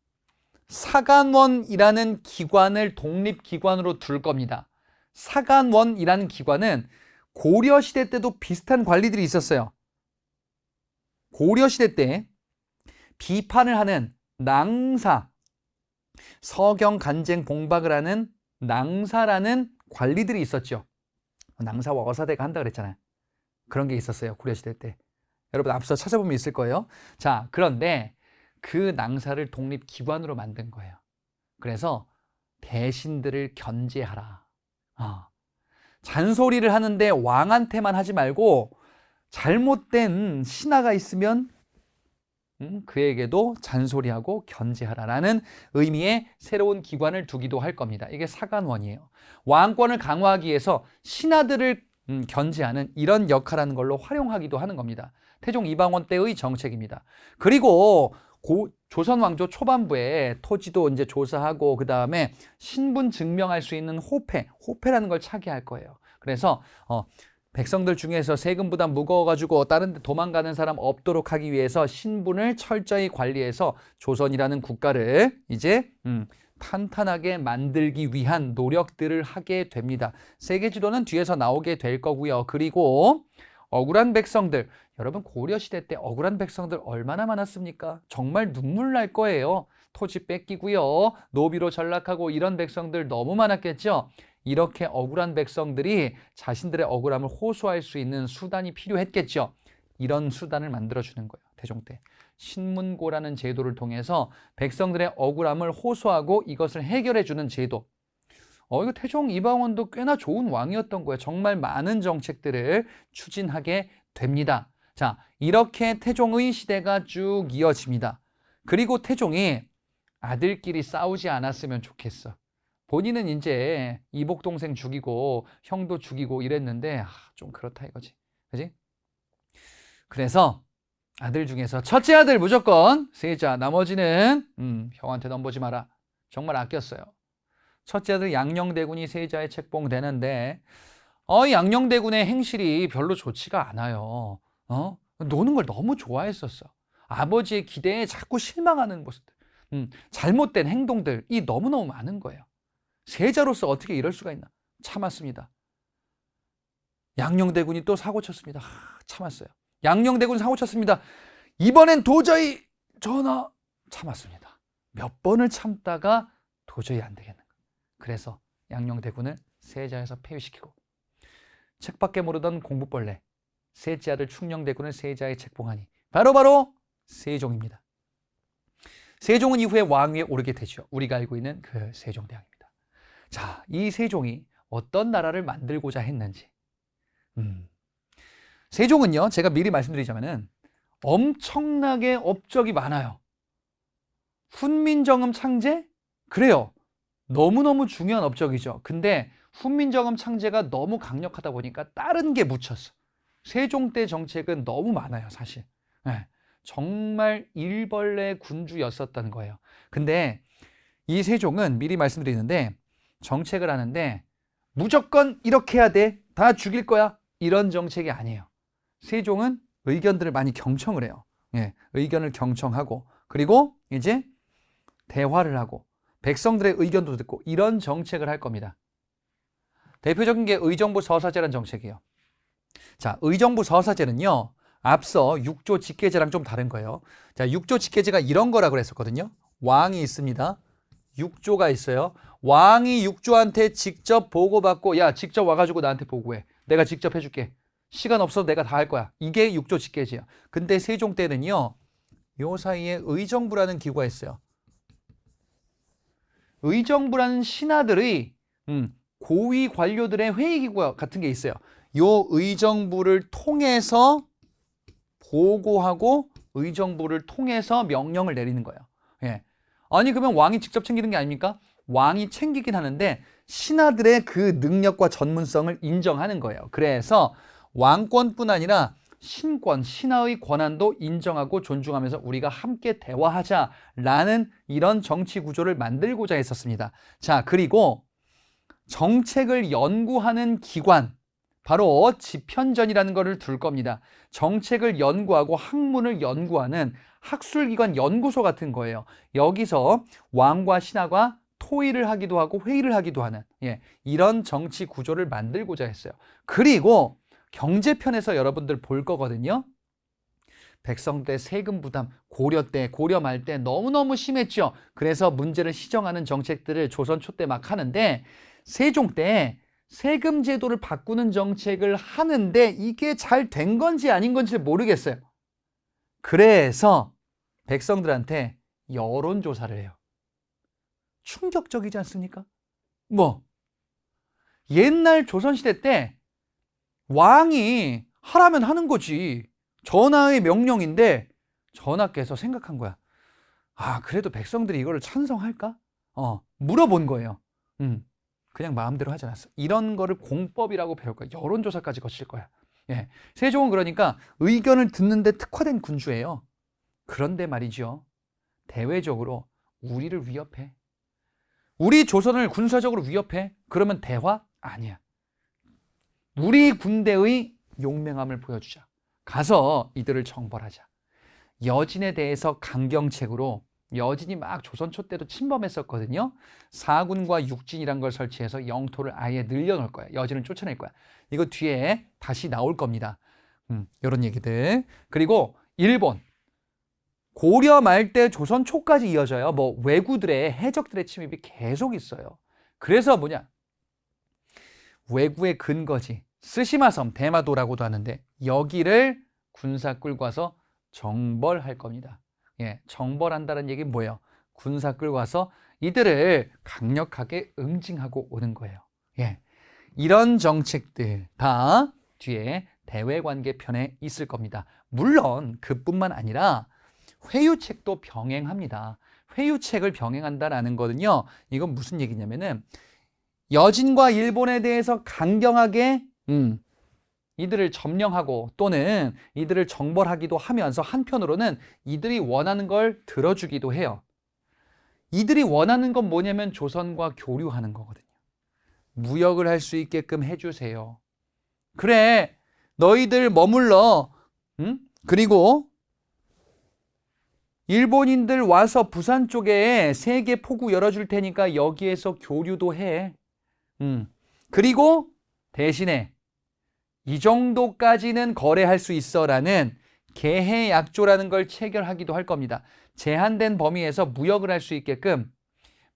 사간원이라는 기관을 독립기관으로 둘 겁니다. 사간원이라는 기관은 고려시대 때도 비슷한 관리들이 있었어요. 고려시대 때 비판을 하는 낭사, 서경, 간쟁, 봉박을 하는 낭사라는 관리들이 있었죠. 낭사와 어사대가 한다 그랬잖아요. 그런 게 있었어요. 고려시대 때. 여러분 앞서 찾아보면 있을 거예요. 자, 그런데 그 낭사를 독립기관으로 만든 거예요. 그래서 대신들을 견제하라. 잔소리를 하는데 왕한테만 하지 말고 잘못된 신하가 있으면 그에게도 잔소리하고 견제하라라는 의미의 새로운 기관을 두기도 할 겁니다. 이게 사간원이에요. 왕권을 강화하기 위해서 신하들을 견제하는 이런 역할하는 걸로 활용하기도 하는 겁니다. 태종 이방원 때의 정책입니다. 그리고 조선 왕조 초반부에 토지도 이제 조사하고 그 다음에 신분 증명할 수 있는 호패라는 걸 차게 할 거예요. 그래서 백성들 중에서 세금 부담 무거워가지고 다른 데 도망가는 사람 없도록 하기 위해서 신분을 철저히 관리해서 조선이라는 국가를 이제 탄탄하게 만들기 위한 노력들을 하게 됩니다. 세계 지도는 뒤에서 나오게 될 거고요. 그리고 억울한 백성들, 여러분 고려시대 때 억울한 백성들 얼마나 많았습니까? 정말 눈물 날 거예요. 토지 뺏기고요. 노비로 전락하고 이런 백성들 너무 많았겠죠? 이렇게 억울한 백성들이 자신들의 억울함을 호소할 수 있는 수단이 필요했겠죠. 이런 수단을 만들어주는 거예요. 태종 때. 신문고라는 제도를 통해서 백성들의 억울함을 호소하고 이것을 해결해주는 제도. 이거 태종 이방원도 꽤나 좋은 왕이었던 거예요. 정말 많은 정책들을 추진하게 됩니다. 자, 이렇게 태종의 시대가 쭉 이어집니다. 그리고 태종이 아들끼리 싸우지 않았으면 좋겠어. 본인은 이제 이복 동생 죽이고 형도 죽이고 이랬는데 좀 그렇다 이거지. 그지? 그래서 아들 중에서 첫째 아들 무조건 세자, 나머지는 형한테 넘보지 마라. 정말 아꼈어요. 첫째 아들 양녕대군이 세자에 책봉되는데 양녕대군의 행실이 별로 좋지가 않아요. 노는 걸 너무 좋아했었어. 아버지의 기대에 자꾸 실망하는 모습들, 잘못된 행동들이 너무너무 많은 거예요. 세자로서 어떻게 이럴 수가 있나? 참았습니다. 양녕대군이 또 사고 쳤습니다. 참았어요. 양녕대군 사고 쳤습니다. 이번엔 도저히 전하 참았습니다. 몇 번을 참다가 도저히 안 되겠는 거예요. 그래서 양녕대군을 세자에서 폐위시키고 책밖에 모르던 공부벌레 셋째 아들 충녕대군을 세자에 책봉하니 바로 세종입니다. 세종은 이후에 왕위에 오르게 되죠. 우리가 알고 있는 그 세종대왕입니다. 자, 이 세종이 어떤 나라를 만들고자 했는지. 세종은요, 제가 미리 말씀드리자면은 엄청나게 업적이 많아요. 훈민정음 창제? 그래요. 너무너무 중요한 업적이죠. 근데 훈민정음 창제가 너무 강력하다 보니까 다른 게 묻혔어. 세종 때 정책은 너무 많아요, 사실. 네, 정말 일벌레 군주였었다는 거예요. 근데 이 세종은 미리 말씀드리는데 정책을 하는데 무조건 이렇게 해야 돼. 다 죽일 거야. 이런 정책이 아니에요. 세종은 의견들을 많이 경청을 해요. 예, 의견을 경청하고 그리고 이제 대화를 하고 백성들의 의견도 듣고 이런 정책을 할 겁니다. 대표적인 게 의정부 서사제라는 정책이에요. 자, 의정부 서사제는요. 앞서 6조 직계제랑 좀 다른 거예요. 자, 6조 직계제가 이런 거라고 그랬었거든요. 왕이 있습니다. 6조가 있어요. 왕이 6조한테 직접 보고받고 야, 직접 와가지고 나한테 보고해. 내가 직접 해줄게. 시간 없어도 내가 다 할 거야. 이게 6조 직계제야. 근데 세종 때는요. 요 사이에 의정부라는 기구가 있어요. 의정부라는 신하들의 고위 관료들의 회의기구 같은 게 있어요. 요 의정부를 통해서 보고하고 의정부를 통해서 명령을 내리는 거예요. 예. 아니 그러면 왕이 직접 챙기는 게 아닙니까? 왕이 챙기긴 하는데 신하들의 그 능력과 전문성을 인정하는 거예요. 그래서 왕권뿐 아니라 신권, 신하의 권한도 인정하고 존중하면서 우리가 함께 대화하자라는 이런 정치 구조를 만들고자 했었습니다. 자, 그리고 정책을 연구하는 기관, 바로 집현전이라는 것을 둘 겁니다. 정책을 연구하고 학문을 연구하는 학술기관 연구소 같은 거예요. 여기서 왕과 신하가 토의를 하기도 하고 회의를 하기도 하는 이런 정치 구조를 만들고자 했어요. 그리고 경제편에서 여러분들 볼 거거든요. 백성 때 세금 부담, 고려 말 때 너무너무 심했죠. 그래서 문제를 시정하는 정책들을 조선 초 때 막 하는데 세종 때 세금 제도를 바꾸는 정책을 하는데 이게 잘 된 건지 아닌 건지 모르겠어요. 그래서 백성들한테 여론조사를 해요. 충격적이지 않습니까? 뭐 옛날 조선시대 때 왕이 하라면 하는 거지. 전하의 명령인데 전하께서 생각한 거야. 아, 그래도 백성들이 이거를 찬성할까? 물어본 거예요. 그냥 마음대로 하지 않았어. 이런 거를 공법이라고 배울 거야. 여론조사까지 거칠 거야. 예. 세종은 그러니까 의견을 듣는데 특화된 군주예요. 그런데 말이죠. 대외적으로 우리를 위협해. 우리 조선을 군사적으로 위협해. 그러면 대화? 아니야. 우리 군대의 용맹함을 보여주자. 가서 이들을 정벌하자. 여진에 대해서 강경책으로 여진이 막 조선 초 때도 침범했었거든요. 사군과 육진이란 걸 설치해서 영토를 아예 늘려놓을 거야. 여진을 쫓아낼 거야. 이거 뒤에 다시 나올 겁니다. 이런 얘기들. 그리고 일본. 고려 말 때 조선 초까지 이어져요. 뭐 왜구들의 해적들의 침입이 계속 있어요. 그래서 뭐냐? 왜구의 근거지. 쓰시마섬, 대마도라고도 하는데 여기를 군사 끌고 와서 정벌할 겁니다. 예, 정벌한다는 얘기는 뭐예요? 군사 끌고 와서 이들을 강력하게 응징하고 오는 거예요. 예, 이런 정책들 다 뒤에 대외관계 편에 있을 겁니다. 물론 그뿐만 아니라 회유책도 병행합니다. 회유책을 병행한다라는 거는요. 이건 무슨 얘기냐면은 여진과 일본에 대해서 강경하게 이들을 점령하고 또는 이들을 정벌하기도 하면서 한편으로는 이들이 원하는 걸 들어주기도 해요. 이들이 원하는 건 뭐냐면 조선과 교류하는 거거든요. 무역을 할 수 있게끔 해주세요. 그래, 너희들 머물러. 그리고 일본인들 와서 부산 쪽에 세계 포구 열어줄 테니까 여기에서 교류도 해. 그리고 대신에 이 정도까지는 거래할 수 있어라는 계해약조라는 걸 체결하기도 할 겁니다. 제한된 범위에서 무역을 할 수 있게끔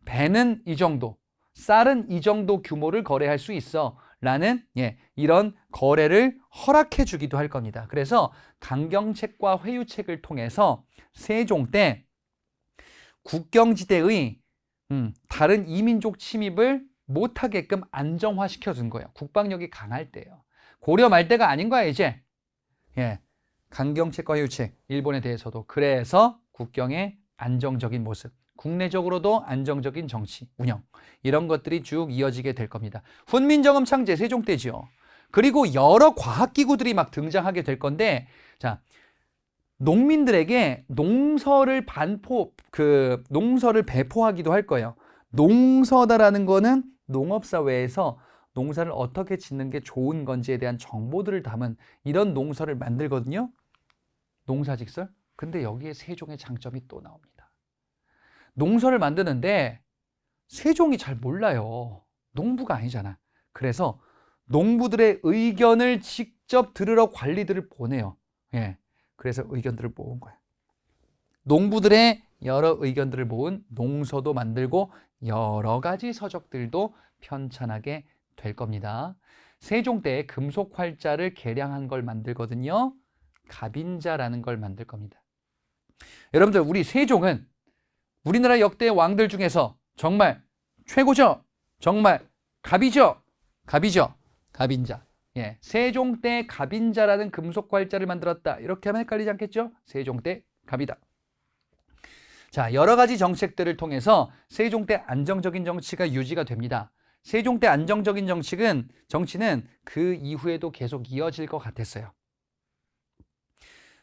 배는 이 정도, 쌀은 이 정도 규모를 거래할 수 있어라는 이런 거래를 허락해 주기도 할 겁니다. 그래서 강경책과 회유책을 통해서 세종 때 국경지대의 다른 이민족 침입을 못하게끔 안정화시켜 준 거예요. 국방력이 강할 때예요. 고려 말 때가 아닌 거야 이제. 강경책과 회유책, 일본에 대해서도. 그래서 국경의 안정적인 모습, 국내적으로도 안정적인 정치 운영, 이런 것들이 쭉 이어지게 될 겁니다. 훈민정음 창제 세종 때지요. 그리고 여러 과학기구들이 막 등장하게 될 건데, 자, 농민들에게 농서를 배포하기도 할 거예요. 농서다라는 거는 농업사회에서 농사를 어떻게 짓는 게 좋은 건지에 대한 정보들을 담은 이런 농서를 만들거든요. 농사직설. 근데 여기에 세종의 장점이 또 나옵니다. 농서를 만드는데 세종이 잘 몰라요. 농부가 아니잖아. 그래서 농부들의 의견을 직접 들으러 관리들을 보내요. 예. 그래서 의견들을 모은 거예요. 농부들의 여러 의견들을 모은 농서도 만들고 여러 가지 서적들도 편찬하게 될 겁니다. 세종 때 금속 활자를 개량한 걸 만들거든요. 갑인자라는 걸 만들 겁니다. 여러분들, 우리 세종은 우리나라 역대 왕들 중에서 정말 최고죠. 정말 갑이죠. 갑인자. 예, 세종 때 갑인자라는 금속 활자를 만들었다. 이렇게 하면 헷갈리지 않겠죠? 세종 때 갑이다. 자, 여러 가지 정책들을 통해서 세종 때 안정적인 정치가 유지가 됩니다. 세종 때 안정적인 정치는 그 이후에도 계속 이어질 것 같았어요.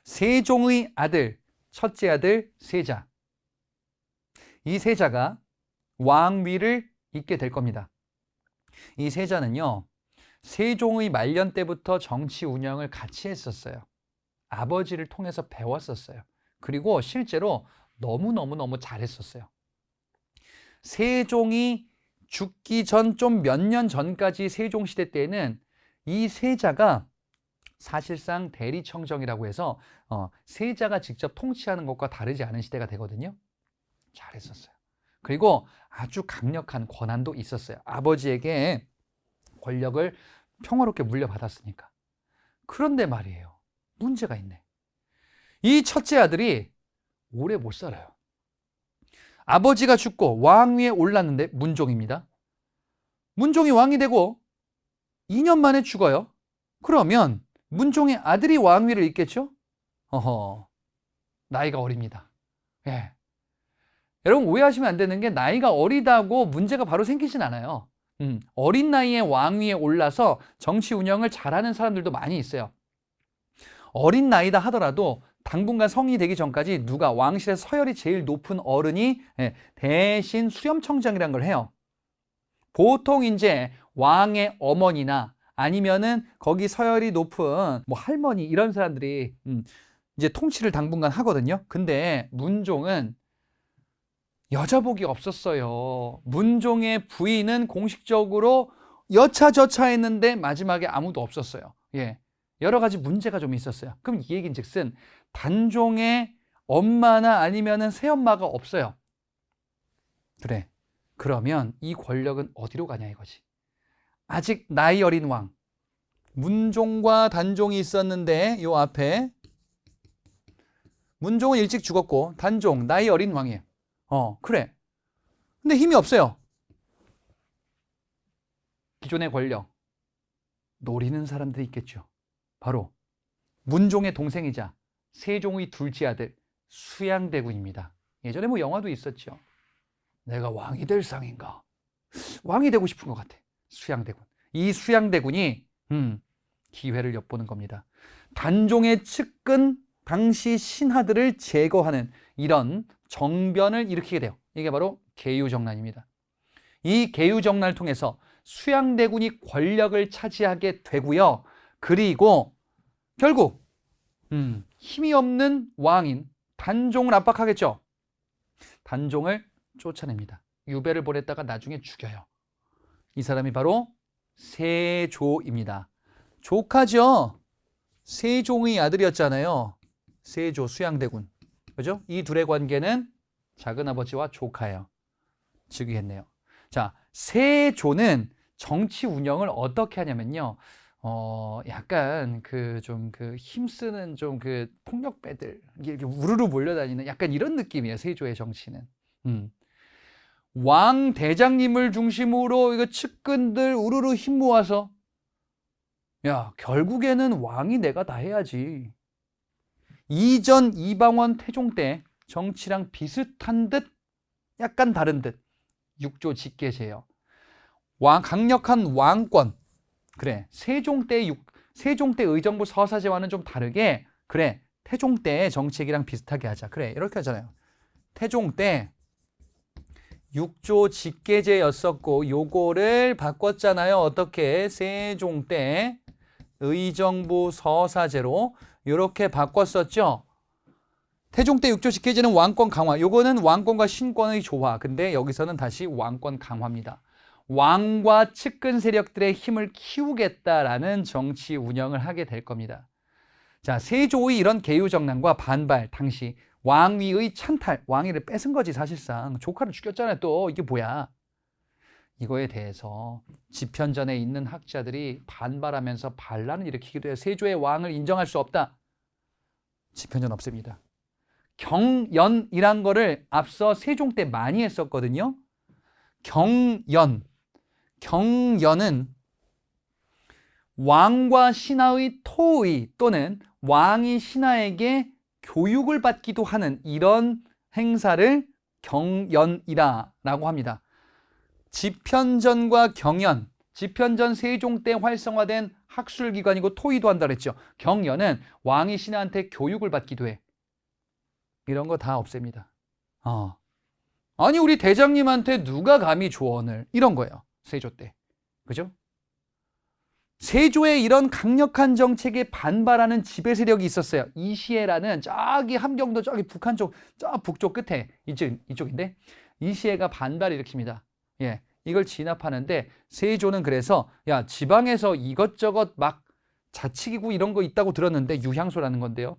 세종의 아들, 첫째 아들 세자. 이 세자가 왕위를 잇게 될 겁니다. 이 세자는요, 세종의 말년 때부터 정치 운영을 같이 했었어요. 아버지를 통해서 배웠었어요. 그리고 실제로 너무너무 잘했었어요. 세종이 죽기 전 좀 몇 년 전까지 세종시대 때에는 이 세자가 사실상 대리청정이라고 해서 세자가 직접 통치하는 것과 다르지 않은 시대가 되거든요. 잘했었어요. 그리고 아주 강력한 권한도 있었어요. 아버지에게 권력을 평화롭게 물려받았으니까. 그런데 말이에요, 문제가 있네. 이 첫째 아들이 오래 못 살아요. 아버지가 죽고 왕위에 올랐는데, 문종입니다. 문종이 왕이 되고 2년 만에 죽어요. 그러면 문종의 아들이 왕위를 잇겠죠? 나이가 어립니다. 예. 여러분, 오해하시면 안 되는 게, 나이가 어리다고 문제가 바로 생기진 않아요. 어린 나이에 왕위에 올라서 정치 운영을 잘하는 사람들도 많이 있어요. 어린 나이다 하더라도 당분간 성인이 되기 전까지 누가 왕실의 서열이 제일 높은 어른이 대신 수렴청정이라는 걸 해요. 보통 이제 왕의 어머니나 아니면은 거기 서열이 높은 뭐 할머니, 이런 사람들이 이제 통치를 당분간 하거든요. 근데 문종은 여자복이 없었어요. 문종의 부인은 공식적으로 여차저차했는데 마지막에 아무도 없었어요. 예, 여러 가지 문제가 좀 있었어요. 그럼 이 얘기인즉슨 단종의 엄마나 아니면은 새엄마가 없어요. 그래, 그러면 이 권력은 어디로 가냐 이거지. 아직 나이 어린 왕, 문종과 단종이 있었는데, 요 앞에 문종은 일찍 죽었고 단종 나이 어린 왕이에요. 그래. 근데 힘이 없어요. 기존의 권력 노리는 사람들이 있겠죠. 바로 문종의 동생이자 세종의 둘째 아들 수양대군입니다. 예전에 뭐 영화도 있었죠. 내가 왕이 될 상인가? 왕이 되고 싶은 것 같아. 수양대군. 이 수양대군이 기회를 엿보는 겁니다. 단종의 측근 당시 신하들을 제거하는 이런 정변을 일으키게 돼요. 이게 바로 계유정난입니다. 이 계유정난을 통해서 수양대군이 권력을 차지하게 되고요. 그리고 결국 힘이 없는 왕인 단종을 압박하겠죠. 단종을 쫓아냅니다. 유배를 보냈다가 나중에 죽여요. 이 사람이 바로 세조입니다. 조카죠. 세종의 아들이었잖아요. 세조, 수양대군. 그죠? 이 둘의 관계는 작은아버지와 조카예요. 즉위했네요. 자, 세조는 정치 운영을 어떻게 하냐면요. 약간 힘쓰는 폭력배들, 이렇게 우르르 몰려다니는 약간 이런 느낌이에요. 세조의 정치는. 왕 대장님을 중심으로 이거 측근들 우르르 힘 모아서, 야, 결국에는 왕이 내가 다 해야지. 이전 이방원 태종 때 정치랑 비슷한 듯 약간 다른 듯. 육조 직계제예요. 강력한 왕권. 그래, 세종 때 의정부 서사제와는 좀 다르게, 그래, 태종 때 정책이랑 비슷하게 하자. 그래, 이렇게 하잖아요. 태종 때 육조 직계제였었고 요거를 바꿨잖아요. 어떻게? 세종 때 의정부 서사제로 이렇게 바꿨었죠. 태종 때 육조 직계제는 왕권 강화. 요거는 왕권과 신권의 조화. 근데 여기서는 다시 왕권 강화입니다. 왕과 측근 세력들의 힘을 키우겠다라는 정치 운영을 하게 될 겁니다. 자, 세조의 이런 계유정난과 반발, 당시 왕위의 찬탈, 왕위를 뺏은 거지 사실상. 조카를 죽였잖아요 또. 이게 뭐야. 이거에 대해서 집현전에 있는 학자들이 반발하면서 반란을 일으키기도 해요. 세조의 왕을 인정할 수 없다. 집현전 없습니다. 경연이란 거를 앞서 세종 때 많이 했었거든요. 경연은 왕과 신하의 토의 또는 왕이 신하에게 교육을 받기도 하는 이런 행사를 경연이라고 합니다. 집현전과 경연, 집현전 세종 때 활성화된 학술기관이고 토의도 한다 그랬죠. 경연은 왕이 신하한테 교육을 받기도 해. 이런 거 다 없앱니다. 아니 우리 대장님한테 누가 감히 조언을, 이런 거예요. 세조 때. 그죠? 세조의 이런 강력한 정책에 반발하는 지배 세력이 있었어요. 이시해라는 저기 함경도 저기 북한 쪽, 저 북쪽 끝에 이쪽인데 이시해가 반발을 일으킵니다. 예, 이걸 진압하는데 세조는 그래서 야, 지방에서 이것저것 막 자치기구 이런 거 있다고 들었는데 유향소라는 건데요.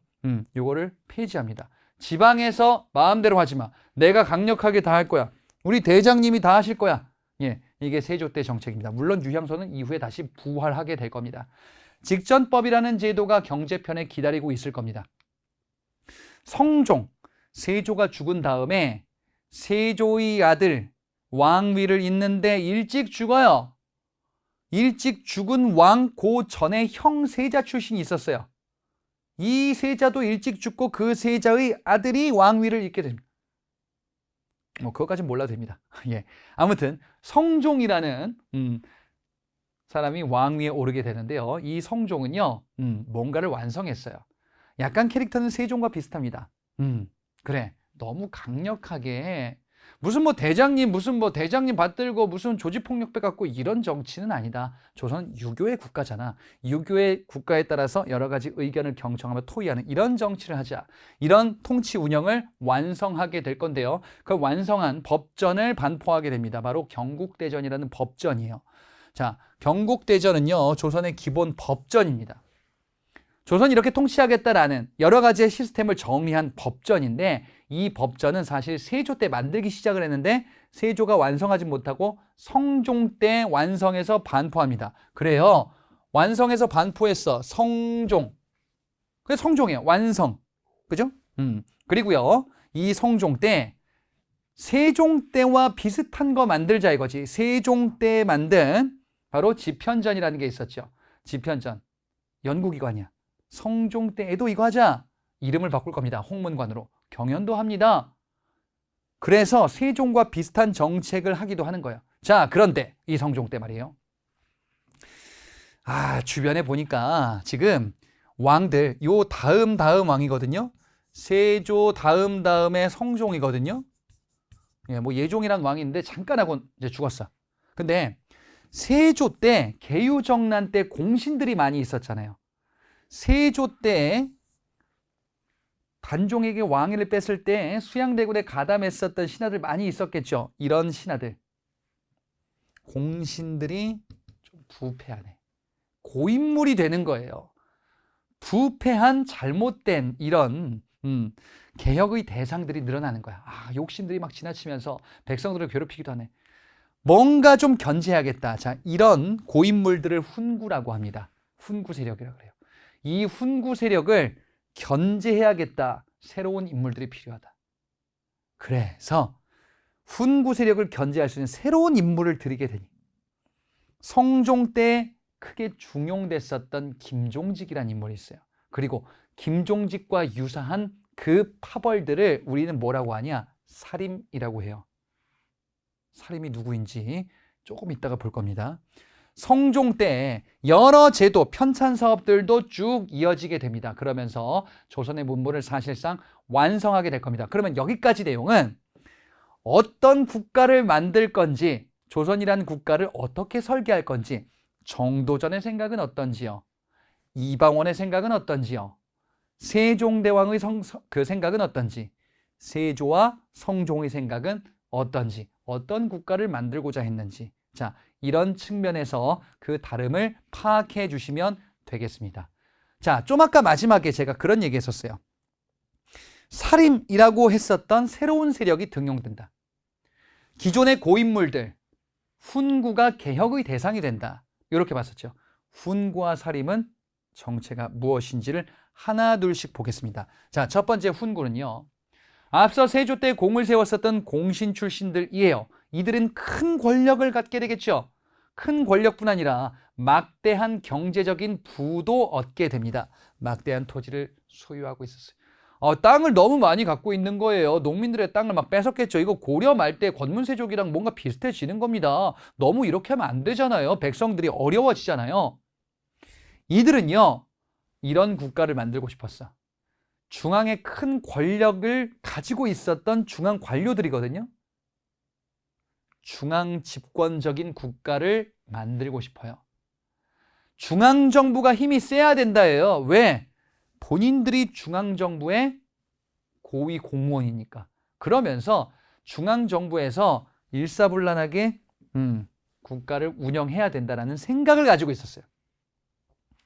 요거를 폐지합니다. 지방에서 마음대로 하지 마. 내가 강력하게 다 할 거야. 우리 대장님이 다 하실 거야. 예, 이게 세조 때 정책입니다. 물론 유향소는 이후에 다시 부활하게 될 겁니다. 직전법이라는 제도가 경제편에 기다리고 있을 겁니다. 성종, 세조가 죽은 다음에 세조의 아들 왕위를 잇는데 일찍 죽어요. 일찍 죽은 왕 그 전에 형 세자 출신이 있었어요. 이 세자도 일찍 죽고 그 세자의 아들이 왕위를 잇게 됩니다. 그것까지는 몰라도 됩니다. 예. 아무튼 성종이라는 사람이 왕위에 오르게 되는데요. 이 성종은요, 뭔가를 완성했어요. 약간 캐릭터는 세종과 비슷합니다. 그래, 너무 강력하게 무슨 대장님 받들고 무슨 조직폭력배 갖고 이런 정치는 아니다. 조선은 유교의 국가잖아. 유교의 국가에 따라서 여러 가지 의견을 경청하며 토의하는 이런 정치를 하자. 이런 통치 운영을 완성하게 될 건데요. 그 완성한 법전을 반포하게 됩니다. 바로 경국대전이라는 법전이에요. 자, 경국대전은요, 조선의 기본 법전입니다. 조선이 이렇게 통치하겠다라는 여러 가지의 시스템을 정리한 법전인데 이 법전은 사실 세조 때 만들기 시작을 했는데 세조가 완성하지 못하고 성종 때 완성해서 반포합니다. 그래요. 완성해서 반포했어. 성종. 그게 성종이에요. 완성. 그죠? 그리고요. 이 성종 때 세종 때와 비슷한 거 만들자 이거지. 세종 때 만든 바로 집현전이라는 게 있었죠. 집현전. 연구기관이야. 성종 때에도 이거 하자. 이름을 바꿀 겁니다. 홍문관으로. 경연도 합니다. 그래서 세종과 비슷한 정책을 하기도 하는 거예요. 자, 그런데 이 성종 때 말이에요. 주변에 보니까 지금 왕들 요 다음 왕이거든요. 세조 다음에 성종이거든요. 예, 예종이란 왕이 있는데 잠깐 하고 이제 죽었어. 근데 세조 때 계유정난 때 공신들이 많이 있었잖아요. 세조 때 단종에게 왕위를 뺐을 때 수양대군에 가담했었던 신하들 많이 있었겠죠. 이런 신하들. 공신들이 좀 부패하네. 고인물이 되는 거예요. 부패한 잘못된 이런 개혁의 대상들이 늘어나는 거야. 욕심들이 막 지나치면서 백성들을 괴롭히기도 하네. 뭔가 좀 견제해야겠다. 자, 이런 고인물들을 훈구라고 합니다. 훈구 세력이라고 그래요. 이 훈구 세력을 견제해야겠다. 새로운 인물들이 필요하다. 그래서 훈구 세력을 견제할 수 있는 새로운 인물을 들이게 되니 성종 때 크게 중용됐었던 김종직이라는 인물이 있어요. 그리고 김종직과 유사한 그 파벌들을 우리는 뭐라고 하냐? 살인이라고 해요. 사림이 누구인지 조금 이따가 볼 겁니다. 성종 때 여러 제도, 편찬 사업들도 쭉 이어지게 됩니다. 그러면서 조선의 문물을 사실상 완성하게 될 겁니다. 그러면 여기까지 내용은 어떤 국가를 만들 건지, 조선이라는 국가를 어떻게 설계할 건지, 정도전의 생각은 어떤지요? 이방원의 생각은 어떤지요? 세종대왕의 그 생각은 어떤지, 세조와 성종의 생각은 어떤지, 어떤 국가를 만들고자 했는지, 자, 이런 측면에서 그 다름을 파악해 주시면 되겠습니다. 자, 좀 아까 마지막에 제가 그런 얘기 했었어요. 사림이라고 했었던 새로운 세력이 등용된다. 기존의 고인물들, 훈구가 개혁의 대상이 된다. 이렇게 봤었죠. 훈구와 사림은 정체가 무엇인지를 하나 둘씩 보겠습니다. 자, 첫 번째 훈구는요. 앞서 세조 때 공을 세웠었던 공신 출신들이에요. 이들은 큰 권력을 갖게 되겠죠. 큰 권력뿐 아니라 막대한 경제적인 부도 얻게 됩니다. 막대한 토지를 소유하고 있었어요. 땅을 너무 많이 갖고 있는 거예요. 농민들의 땅을 막 뺏었겠죠. 이거 고려 말 때 권문세족이랑 뭔가 비슷해지는 겁니다. 너무 이렇게 하면 안 되잖아요. 백성들이 어려워지잖아요. 이들은요, 이런 국가를 만들고 싶었어. 중앙에 큰 권력을 가지고 있었던 중앙 관료들이거든요. 중앙 집권적인 국가를 만들고 싶어요. 중앙정부가 힘이 세야 된다예요. 왜? 본인들이 중앙정부의 고위 공무원이니까. 그러면서 중앙정부에서 일사불란하게 국가를 운영해야 된다는 생각을 가지고 있었어요.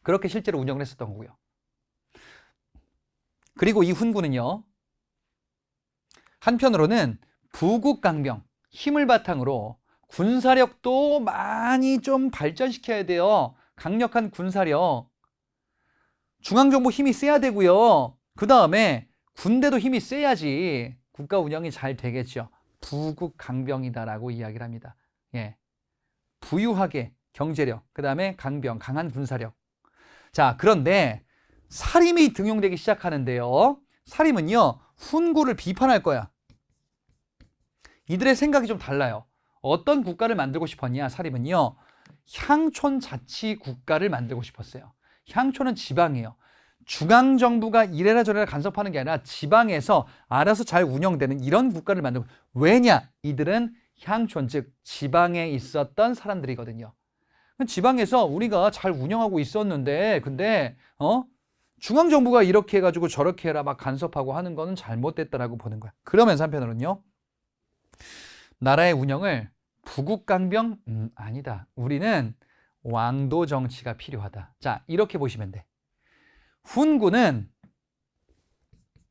그렇게 실제로 운영을 했었던 거고요. 그리고 이 훈구는요, 한편으로는 부국강병, 힘을 바탕으로 군사력도 많이 좀 발전시켜야 돼요. 강력한 군사력. 중앙정부 힘이 세야 되고요. 그 다음에 군대도 힘이 세야지 국가 운영이 잘 되겠죠. 부국강병이다라고 이야기를 합니다. 예. 부유하게 경제력, 그 다음에 강병, 강한 군사력. 자, 그런데 사림이 등용되기 시작하는데요. 사림은요, 훈구를 비판할 거야. 이들의 생각이 좀 달라요. 어떤 국가를 만들고 싶었냐? 사림은요, 향촌 자치 국가를 만들고 싶었어요. 향촌은 지방이에요. 중앙정부가 이래라 저래라 간섭하는 게 아니라 지방에서 알아서 잘 운영되는 이런 국가를 만들고, 왜냐? 이들은 향촌, 즉 지방에 있었던 사람들이거든요. 지방에서 우리가 잘 운영하고 있었는데, 근데 중앙정부가 이렇게 해가지고 저렇게 해라 막 간섭하고 하는 거는 잘못됐다라고 보는 거야. 그러면서 한편으로는요, 나라의 운영을 부국강병? 아니다. 우리는 왕도 정치가 필요하다. 자, 이렇게 보시면 돼. 훈구는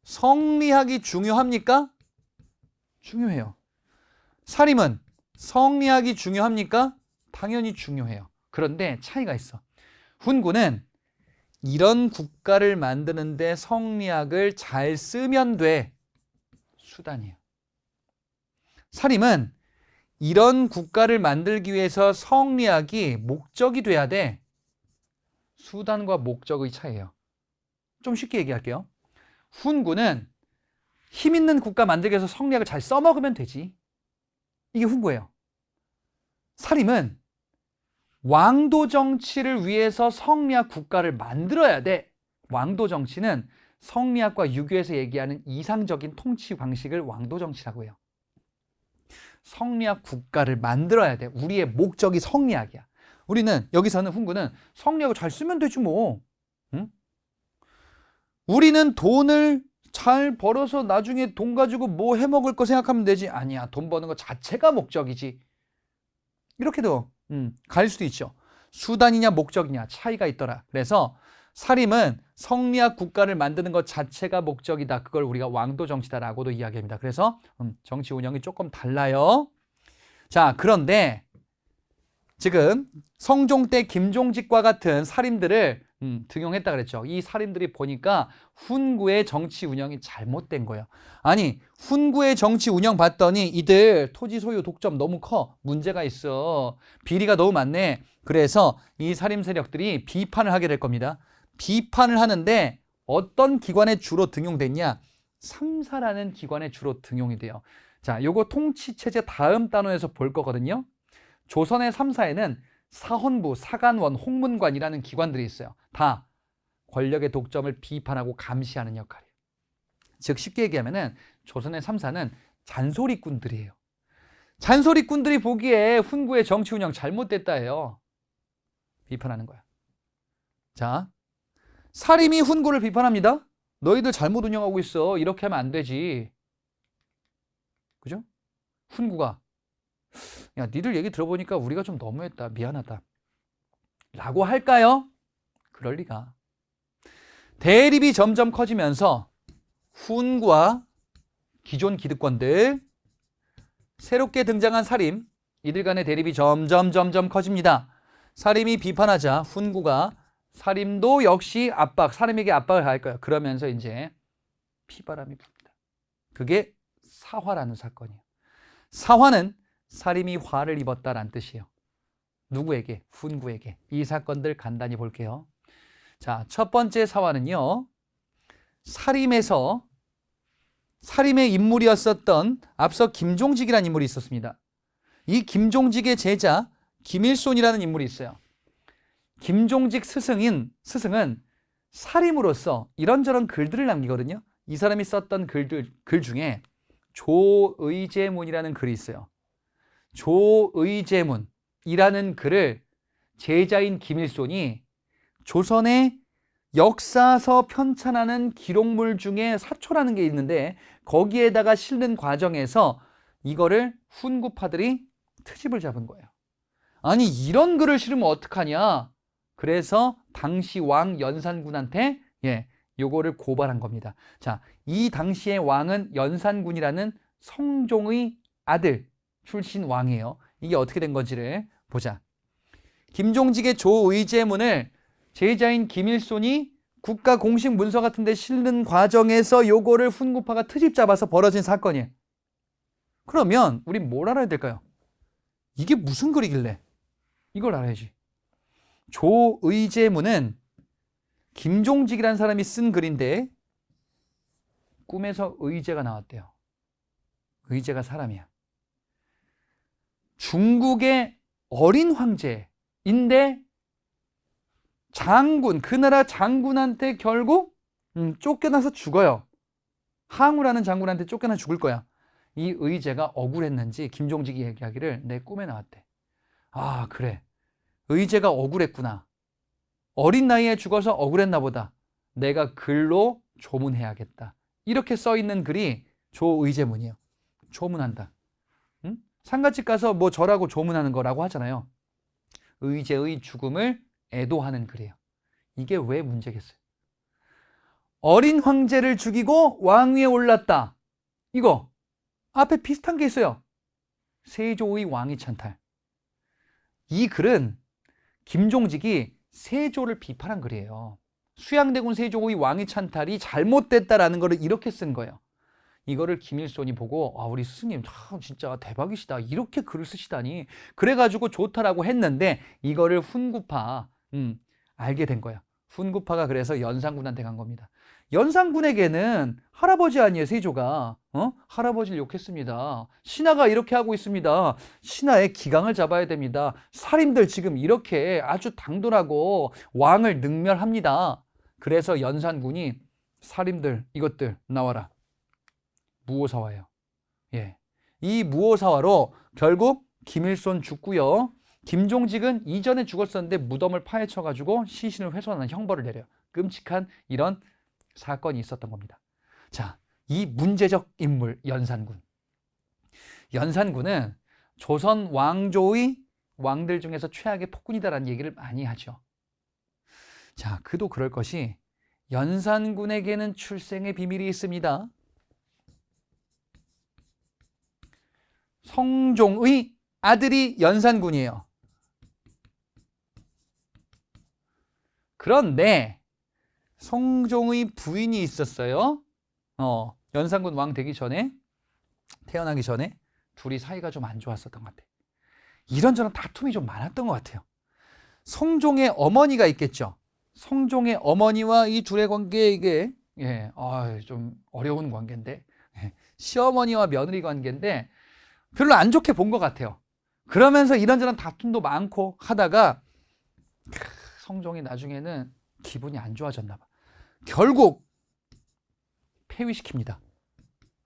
성리학이 중요합니까? 중요해요. 사림은 성리학이 중요합니까? 당연히 중요해요. 그런데 차이가 있어. 훈구는 이런 국가를 만드는데 성리학을 잘 쓰면 돼. 수단이에요. 사림은 이런 국가를 만들기 위해서 성리학이 목적이 돼야 돼. 수단과 목적의 차이예요. 좀 쉽게 얘기할게요. 훈구는 힘 있는 국가 만들기 위해서 성리학을 잘 써먹으면 되지. 이게 훈구예요. 사림은 왕도 정치를 위해서 성리학 국가를 만들어야 돼. 왕도 정치는 성리학과 유교에서 얘기하는 이상적인 통치 방식을 왕도 정치라고 해요. 성리학 국가를 만들어야 돼. 우리의 목적이 성리학이야. 우리는 여기서는 훈구는 성리학을 잘 쓰면 되지 뭐. 응? 우리는 돈을 잘 벌어서 나중에 돈 가지고 뭐 해먹을 거 생각하면 되지. 아니야. 돈 버는 거 자체가 목적이지. 이렇게도 갈 수도 있죠. 수단이냐 목적이냐 차이가 있더라. 그래서 사림은 성리학 국가를 만드는 것 자체가 목적이다. 그걸 우리가 왕도 정치다라고도 이야기합니다. 그래서 정치 운영이 조금 달라요. 자, 그런데 지금 성종 때 김종직과 같은 사림들을 등용했다 그랬죠. 이 사림들이 보니까 훈구의 정치 운영이 잘못된 거예요. 아니, 훈구의 정치 운영 봤더니 이들 토지 소유 독점 너무 커. 문제가 있어. 비리가 너무 많네. 그래서 이 사림 세력들이 비판을 하게 될 겁니다. 비판을 하는데 어떤 기관에 주로 등용됐냐? 삼사라는 기관에 주로 등용이 돼요. 자, 요거 통치체제 다음 단원에서 볼 거거든요. 조선의 3사에는 사헌부, 사간원, 홍문관이라는 기관들이 있어요. 다 권력의 독점을 비판하고 감시하는 역할이에요. 즉 쉽게 얘기하면은 조선의 3사는 잔소리꾼들이에요. 잔소리꾼들이 보기에 훈구의 정치 운영 잘못됐다 해요. 비판하는 거야. 자, 사림이 훈구를 비판합니다. 너희들 잘못 운영하고 있어. 이렇게 하면 안 되지. 그죠? 훈구가 야, 니들 얘기 들어보니까 우리가 좀 너무했다. 미안하다. 라고 할까요? 그럴 리가. 대립이 점점 커지면서 훈구와 기존 기득권들, 새롭게 등장한 사림, 이들 간의 대립이 점점 커집니다. 사림이 비판하자 훈구가 사림도 역시 사림에게 압박을 가할 거예요. 그러면서 이제 피바람이 붑니다. 그게 사화라는 사건이에요. 사화는 사림이 화를 입었다라는 뜻이에요. 누구에게? 훈구에게. 이 사건들 간단히 볼게요. 자, 첫 번째 사화는요. 사림의 인물이었었던 앞서 김종직이라는 인물이 있었습니다. 이 김종직의 제자 김일손이라는 인물이 있어요. 김종직 스승은 사림으로서 이런저런 글들을 남기거든요. 이 사람이 썼던 글 중에 조의제문이라는 글이 있어요. 조의제문이라는 글을 제자인 김일손이 조선의 역사서 편찬하는 기록물 중에 사초라는 게 있는데 거기에다가 실는 과정에서 이거를 훈구파들이 트집을 잡은 거예요. 아니 이런 글을 실으면 어떡하냐. 그래서 당시 왕 연산군한테 요거를 고발한 겁니다. 자, 이 당시의 왕은 연산군이라는 성종의 아들 출신 왕이에요. 이게 어떻게 된 건지를 보자. 김종직의 조의제문을 제자인 김일손이 국가 공식 문서 같은 데 실는 과정에서 요거를 훈구파가 트집 잡아서 벌어진 사건이에요. 그러면 우린 뭘 알아야 될까요? 이게 무슨 글이길래? 이걸 알아야지. 조의제문은 김종직이라는 사람이 쓴 글인데 꿈에서 의제가 나왔대요. 의제가 사람이야. 중국의 어린 황제인데 그 나라 장군한테 결국 쫓겨나서 죽어요. 항우라는 장군한테 쫓겨나 죽을 거야. 이 의제가 억울했는지 김종직이 얘기하기를 내 꿈에 나왔대. 아, 그래. 의제가 억울했구나. 어린 나이에 죽어서 억울했나 보다. 내가 글로 조문해야겠다. 이렇게 써 있는 글이 조의제문이에요. 조문한다. 응? 상가집 가서 뭐 절하고 조문하는 거라고 하잖아요. 의제의 죽음을 애도하는 글이에요. 이게 왜 문제겠어요? 어린 황제를 죽이고 왕위에 올랐다. 이거 앞에 비슷한 게 있어요. 세조의 왕위 찬탈. 이 글은 김종직이 세조를 비판한 글이에요. 수양대군 세조의 왕위 찬탈이 잘못됐다라는 거를 이렇게 쓴 거예요. 이거를 김일손이 보고 우리 스승님 참 진짜 대박이시다. 이렇게 글을 쓰시다니. 그래가지고 좋다라고 했는데 이거를 훈구파 알게 된 거야. 훈구파가 그래서 연산군한테 간 겁니다. 연산군에게는 할아버지 아니에요, 세조가. 할아버지를 욕했습니다. 신하가 이렇게 하고 있습니다. 신하의 기강을 잡아야 됩니다. 사림들 지금 이렇게 아주 당돌하고 왕을 능멸합니다. 그래서 연산군이 사림들 이것들 나와라. 무오사화예요. 이 무오사화로 결국 김일손 죽고요. 김종직은 이전에 죽었었는데 무덤을 파헤쳐가지고 시신을 훼손하는 형벌을 내려요. 끔찍한 이런 사건이 있었던 겁니다. 자, 이 문제적 인물 연산군. 연산군은 조선 왕조의 왕들 중에서 최악의 폭군이다라는 얘기를 많이 하죠. 자, 그도 그럴 것이 연산군에게는 출생의 비밀이 있습니다. 성종의 아들이 연산군이에요. 그런데 성종의 부인이 있었어요. 연산군 왕 되기 전에, 태어나기 전에 둘이 사이가 좀 안 좋았었던 것 같아요. 이런저런 다툼이 좀 많았던 것 같아요. 성종의 어머니가 있겠죠. 성종의 어머니와 이 둘의 관계 이게 좀 어려운 관계인데 시어머니와 며느리 관계인데 별로 안 좋게 본 것 같아요. 그러면서 이런저런 다툼도 많고 하다가 성종이 나중에는 기분이 안 좋아졌나 봐. 결국 폐위시킵니다.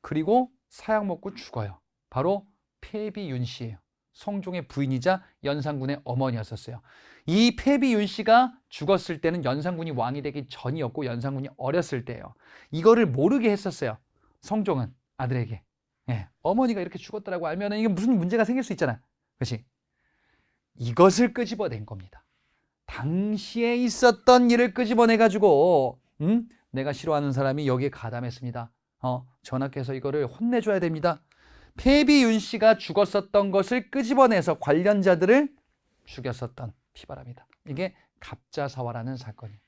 그리고 사약 먹고 죽어요. 바로 폐비윤 씨예요. 성종의 부인이자 연산군의 어머니였었어요. 이 폐비윤 씨가 죽었을 때는 연산군이 왕이 되기 전이었고 연산군이 어렸을 때예요. 이거를 모르게 했었어요. 성종은 아들에게. 예, 어머니가 이렇게 죽었다고 알면 이게 무슨 문제가 생길 수 있잖아. 그렇지? 이것을 끄집어낸 겁니다. 당시에 있었던 일을 끄집어내가지고 내가 싫어하는 사람이 여기에 가담했습니다. 전하께서 이거를 혼내줘야 됩니다. 폐비윤 씨가 죽었었던 것을 끄집어내서 관련자들을 죽였었던 피바람이다. 이게 갑자사화라는 사건이에요.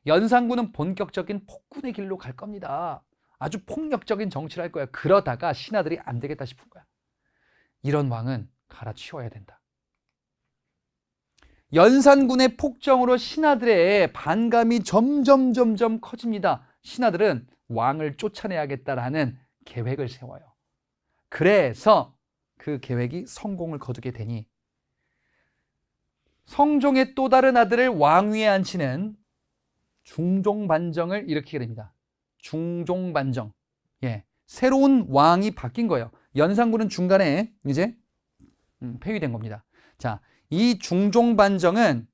연산군은 본격적인 폭군의 길로 갈 겁니다. 아주 폭력적인 정치를 할 거야. 그러다가 신하들이 안 되겠다 싶은 거야. 이런 왕은 갈아치워야 된다. 연산군의 폭정으로 신하들의 반감이 점점 커집니다. 신하들은 왕을 쫓아내야겠다라는 계획을 세워요. 그래서 그 계획이 성공을 거두게 되니 성종의 또 다른 아들을 왕위에 앉히는 중종반정을 일으키게 됩니다. 중종반정. 예, 새로운 왕이 바뀐 거예요. 연산군은 중간에 이제 폐위된 겁니다. 자, 이 중종반정은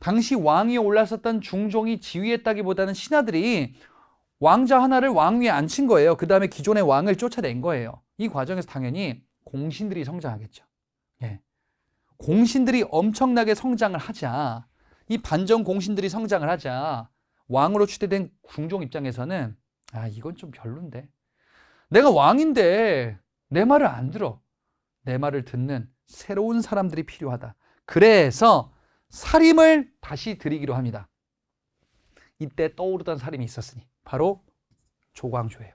당시 왕위에 올랐었던 중종이 지휘했다기보다는 신하들이 왕자 하나를 왕위에 앉힌 거예요. 그 다음에 기존의 왕을 쫓아낸 거예요. 이 과정에서 당연히 공신들이 성장하겠죠. 예. 공신들이 엄청나게 성장을 하자, 이 반정 공신들이 성장을 하자 왕으로 추대된 중종 입장에서는 이건 좀 별론데, 내가 왕인데 내 말을 안 들어. 내 말을 듣는 새로운 사람들이 필요하다. 그래서 살임을 다시 들이기로 합니다. 이때 떠오르던 살인이 있었으니 바로 조광조예요.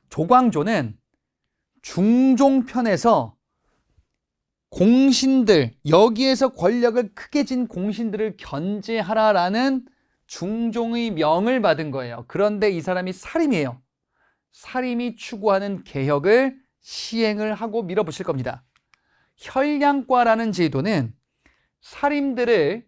조광조는 중종편에서 공신들, 여기에서 권력을 크게 쥔 공신들을 견제하라라는 중종의 명을 받은 거예요. 그런데 이 사람이 살인이에요. 살인이 추구하는 개혁을 시행을 하고 밀어붙일 겁니다. 혈량과라는 제도는 살인들을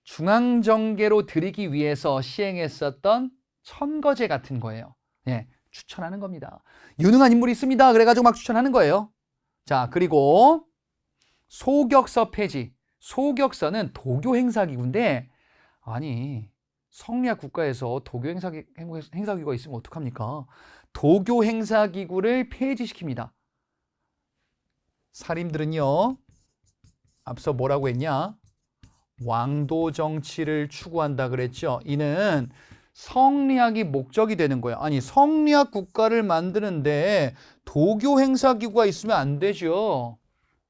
중앙정계로 들이기 위해서 시행했었던 천거제 같은 거예요. 예, 추천하는 겁니다. 유능한 인물이 있습니다. 그래가지고 막 추천하는 거예요. 자, 그리고 소격서 폐지. 소격서는 도교 행사기구인데, 아니 성리학 국가에서 도교 행사기구가 있으면 어떡합니까? 도교 행사기구를 폐지시킵니다. 살인들은요, 앞서 뭐라고 했냐? 왕도 정치를 추구한다 그랬죠. 이는 성리학이 목적이 되는 거예요. 아니, 성리학 국가를 만드는데 도교 행사기구가 있으면 안 되죠.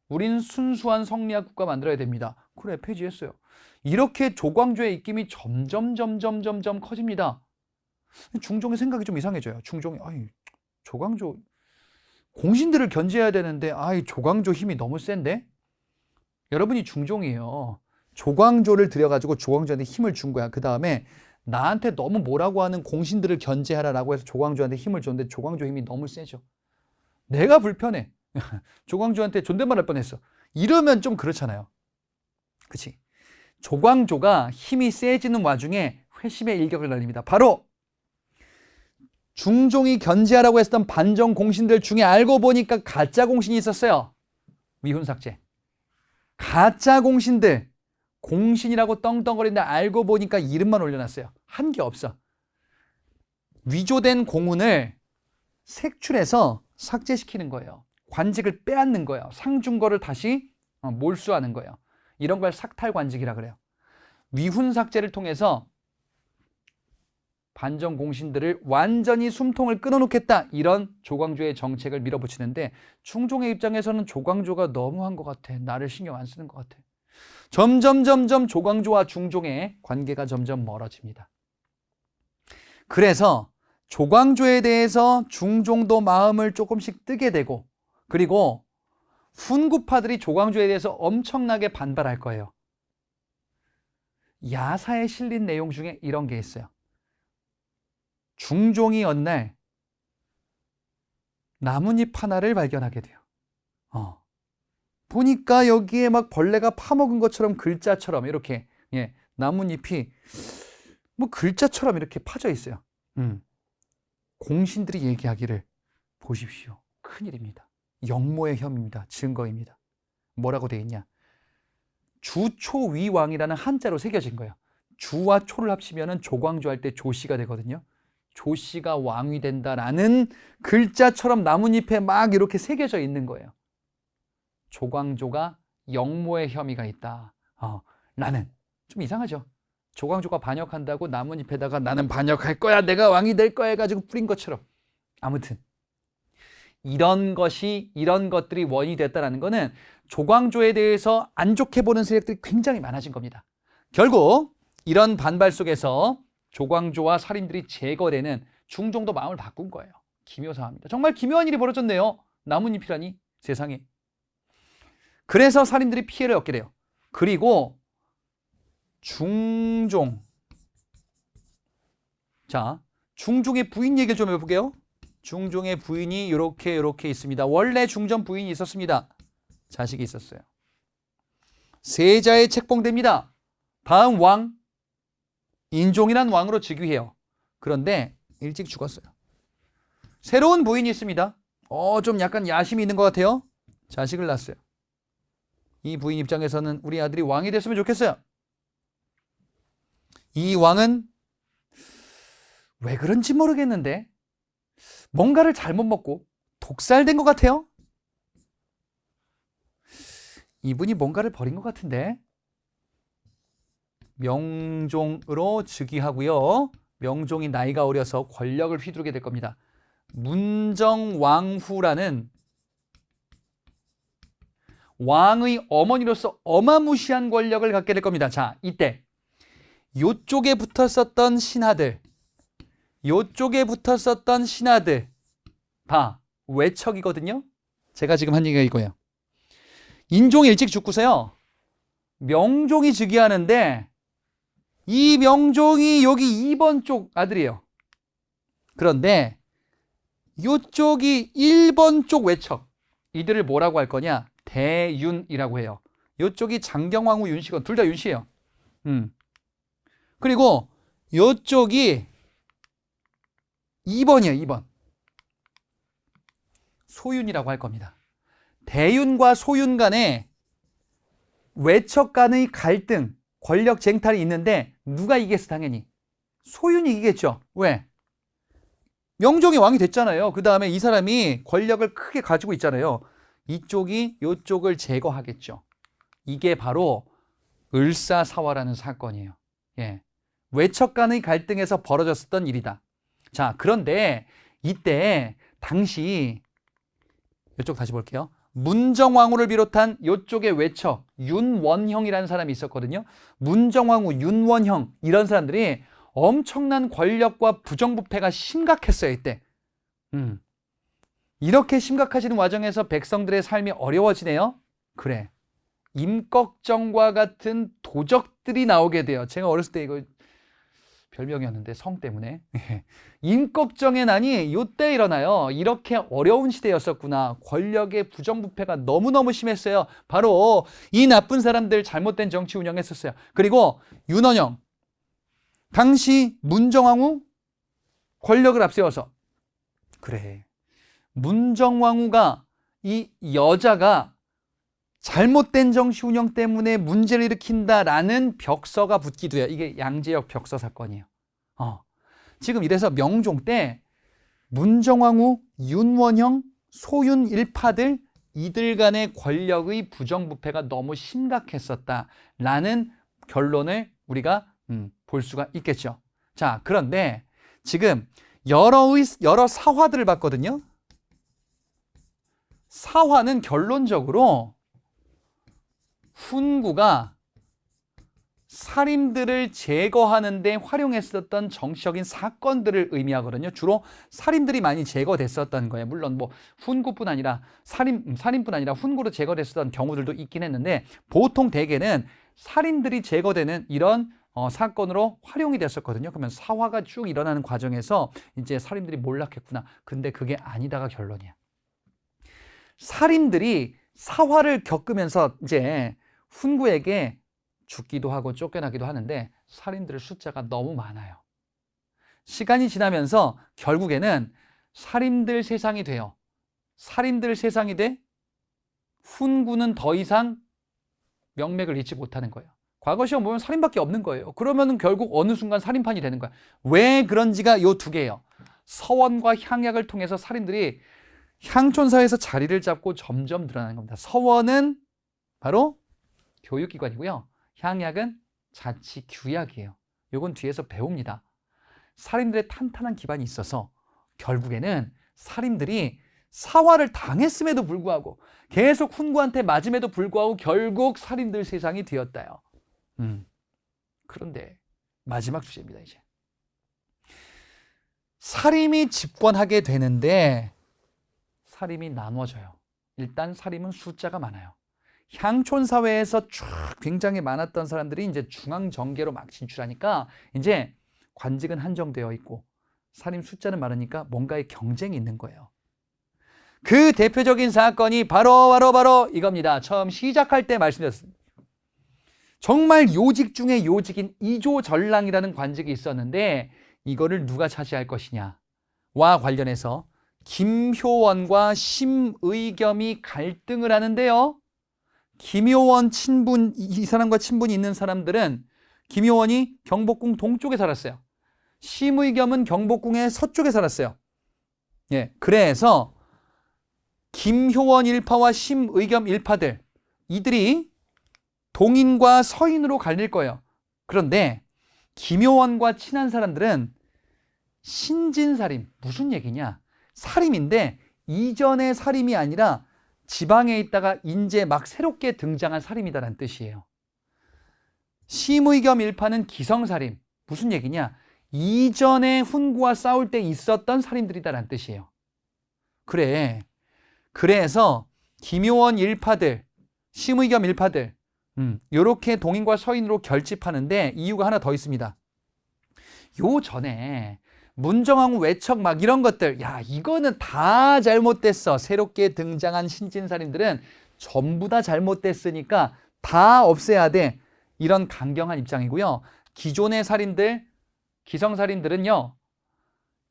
우린 순수한 성리학 국가 만들어야 됩니다. 그래, 폐지했어요. 이렇게 조광조의 입김이 점점 커집니다. 중종의 생각이 좀 이상해져요. 중종이 조광조 공신들을 견제해야 되는데 조광조 힘이 너무 센데? 여러분이 중종이에요. 조광조를 들여가지고 조광조한테 힘을 준 거야. 그 다음에 나한테 너무 뭐라고 하는 공신들을 견제하라라고 해서 조광조한테 힘을 줬는데 조광조 힘이 너무 세죠. 내가 불편해. 조광조한테 존댓말 할 뻔했어. 이러면 좀 그렇잖아요. 그치? 조광조가 힘이 세지는 와중에 회심의 일격을 날립니다. 바로 중종이 견제하라고 했던 반정 공신들 중에 알고 보니까 가짜 공신이 있었어요. 위훈삭제. 가짜 공신들, 공신이라고 떵떵거리는데 알고 보니까 이름만 올려놨어요. 한 게 없어. 위조된 공문을 색출해서 삭제시키는 거예요. 관직을 빼앗는 거예요. 상중거를 다시 몰수하는 거예요. 이런 걸 삭탈관직이라 그래요. 위훈삭제를 통해서 반정 공신들을 완전히 숨통을 끊어놓겠다, 이런 조광조의 정책을 밀어붙이는데 중종의 입장에서는 조광조가 너무한 것 같아. 나를 신경 안 쓰는 것 같아. 점점 조광조와 중종의 관계가 점점 멀어집니다. 그래서 조광조에 대해서 중종도 마음을 조금씩 뜨게 되고, 그리고 훈구파들이 조광조에 대해서 엄청나게 반발할 거예요. 야사에 실린 내용 중에 이런 게 있어요. 중종이 어느 날 나뭇잎 하나를 발견하게 돼요. 보니까 여기에 막 벌레가 파먹은 것처럼 글자처럼 이렇게 나뭇잎이 뭐 글자처럼 이렇게 파져 있어요. 공신들이 얘기하기를 보십시오. 큰일입니다. 역모의 혐입니다. 증거입니다. 뭐라고 되어 있냐? 주초위왕이라는 한자로 새겨진 거예요. 주와 초를 합치면 조광조 할 때 조씨가 되거든요. 조씨가 왕이 된다라는 글자처럼 나뭇잎에 막 이렇게 새겨져 있는 거예요. 조광조가 역모의 혐의가 있다. 나는 좀 이상하죠. 조광조가 반역한다고 나뭇잎에다가 나는 반역할 거야, 내가 왕이 될 거야 해가지고 뿌린 것처럼. 아무튼 이런 것들이 원인이 됐다는 거는 조광조에 대해서 안 좋게 보는 세력들이 굉장히 많아진 겁니다. 결국 이런 반발 속에서 조광조와 살인들이 제거되는 중종도 마음을 바꾼 거예요. 기묘사합니다. 정말 기묘한 일이 벌어졌네요. 나뭇잎이라니 세상에. 그래서 살인들이 피해를 얻게 돼요. 그리고 중종. 자, 중종의 부인 얘기를 좀 해볼게요. 중종의 부인이 이렇게 있습니다. 원래 중전 부인이 있었습니다. 자식이 있었어요. 세자에 책봉됩니다. 다음 왕 인종이란 왕으로 즉위해요. 그런데 일찍 죽었어요. 새로운 부인이 있습니다. 좀 약간 야심이 있는 것 같아요. 자식을 낳았어요. 이 부인 입장에서는 우리 아들이 왕이 됐으면 좋겠어요. 이 왕은 왜 그런지 모르겠는데 뭔가를 잘못 먹고 독살된 것 같아요. 이분이 뭔가를 버린 것 같은데 명종으로 즉위하고요. 명종이 나이가 어려서 권력을 휘두르게 될 겁니다. 문정왕후라는 왕의 어머니로서 어마무시한 권력을 갖게 될 겁니다. 자, 이때 요쪽에 붙었었던 신하들 다 외척이거든요. 제가 지금 한 얘기가 이거예요. 인종이 일찍 죽고서요. 명종이 즉위하는데 이 명종이 여기 2번 쪽 아들이에요. 그런데 이쪽이 1번 쪽 외척. 이들을 뭐라고 할 거냐? 대윤이라고 해요. 이쪽이 장경왕후 윤씨건 둘 다 윤씨예요. 그리고 이쪽이 2번이에요. 2번. 소윤이라고 할 겁니다. 대윤과 소윤 간에 외척 간의 갈등, 권력 쟁탈이 있는데 누가 이겼어? 당연히 소윤이 이기겠죠. 왜? 명종이 왕이 됐잖아요. 그 다음에 이 사람이 권력을 크게 가지고 있잖아요. 이쪽이 이쪽을 제거하겠죠. 이게 바로 을사사화라는 사건이에요. 외척 간의 갈등에서 벌어졌었던 일이다. 자, 그런데 이때 당시 이쪽 다시 볼게요. 문정왕후를 비롯한 이쪽의 외척 윤원형이라는 사람이 있었거든요. 문정왕후, 윤원형 이런 사람들이 엄청난 권력과 부정부패가 심각했어요. 이때. 이렇게 심각해지는 과정에서 백성들의 삶이 어려워지네요. 그래. 임꺽정과 같은 도적들이 나오게 돼요. 제가 어렸을 때 이거 별명이었는데 성 때문에. 임꺽정의 난이 이때 일어나요. 이렇게 어려운 시대였었구나. 권력의 부정부패가 너무너무 심했어요. 바로 이 나쁜 사람들 잘못된 정치 운영했었어요. 그리고 윤원형. 당시 문정왕후 권력을 앞세워서 그래. 문정왕후가 이 여자가 잘못된 정치 운영 때문에 문제를 일으킨다라는 벽서가 붙기도 해요. 이게 양재역 벽서 사건이에요. 지금 이래서 명종 때 문정왕후, 윤원형, 소윤 일파들 이들 간의 권력의 부정부패가 너무 심각했었다라는 결론을 우리가 볼 수가 있겠죠. 자, 그런데 지금 여러 사화들을 봤거든요. 사화는 결론적으로 훈구가 살인들을 제거하는 데 활용했었던 정치적인 사건들을 의미하거든요. 주로 살인들이 많이 제거됐었던 거예요. 물론 뭐 훈구뿐 아니라 살인뿐 아니라 훈구로 제거됐었던 경우들도 있긴 했는데 보통 대개는 살인들이 제거되는 이런 사건으로 활용이 됐었거든요. 그러면 사화가 쭉 일어나는 과정에서 이제 살인들이 몰락했구나. 근데 그게 아니다가 결론이야. 살인들이 사화를 겪으면서 이제 훈구에게 죽기도 하고 쫓겨나기도 하는데 살인들의 숫자가 너무 많아요. 시간이 지나면서 결국에는 살인들 세상이 돼요. 살인들 세상이 돼 훈구는 더 이상 명맥을 잇지 못하는 거예요. 과거 시험 보면 살인밖에 없는 거예요. 그러면 결국 어느 순간 살인판이 되는 거야. 왜 그런지가 요 두 개예요. 서원과 향약을 통해서 살인들이 향촌사회에서 자리를 잡고 점점 늘어나는 겁니다. 서원은 바로 교육기관이고요. 향약은 자치 규약이에요. 요건 뒤에서 배웁니다. 살인들의 탄탄한 기반이 있어서 결국에는 살인들이 사화를 당했음에도 불구하고 계속 훈구한테 맞음에도 불구하고 결국 살인들 세상이 되었다요. 그런데 마지막 주제입니다. 이제 살인이 집권하게 되는데 살인이 나눠져요. 일단 살인은 숫자가 많아요. 향촌사회에서 쭉 굉장히 많았던 사람들이 이제 중앙정계로 막 진출하니까 이제 관직은 한정되어 있고 살인 숫자는 많으니까 뭔가의 경쟁이 있는 거예요. 그 대표적인 사건이 바로 이겁니다. 처음 시작할 때 말씀드렸습니다. 정말 요직 중에 요직인 이조전랑이라는 관직이 있었는데 이거를 누가 차지할 것이냐와 관련해서 김효원과 심의겸이 갈등을 하는데요. 김효원 친분, 이 사람과 친분이 있는 사람들은 김효원이 경복궁 동쪽에 살았어요. 심의겸은 경복궁의 서쪽에 살았어요. 예, 그래서 김효원 일파와 심의겸 일파들, 이들이 동인과 서인으로 갈릴 거예요. 그런데 김효원과 친한 사람들은 신진살임, 무슨 얘기냐? 살임인데 이전의 살임이 아니라 지방에 있다가 이제 막 새롭게 등장한 살임이다라는 뜻이에요. 심의겸 일파는 기성살임, 무슨 얘기냐? 이전에 훈구와 싸울 때 있었던 살인들이다라는 뜻이에요. 그래서 김효원 일파들, 심의겸 일파들 요렇게 동인과 서인으로 결집하는데 이유가 하나 더 있습니다. 요 전에 문정왕후 외척 막 이런 것들, 야 이거는 다 잘못됐어. 새롭게 등장한 신진살인들은 전부 다 잘못됐으니까 다 없애야 돼. 이런 강경한 입장이고요. 기존의 살인들, 기성살인들은요,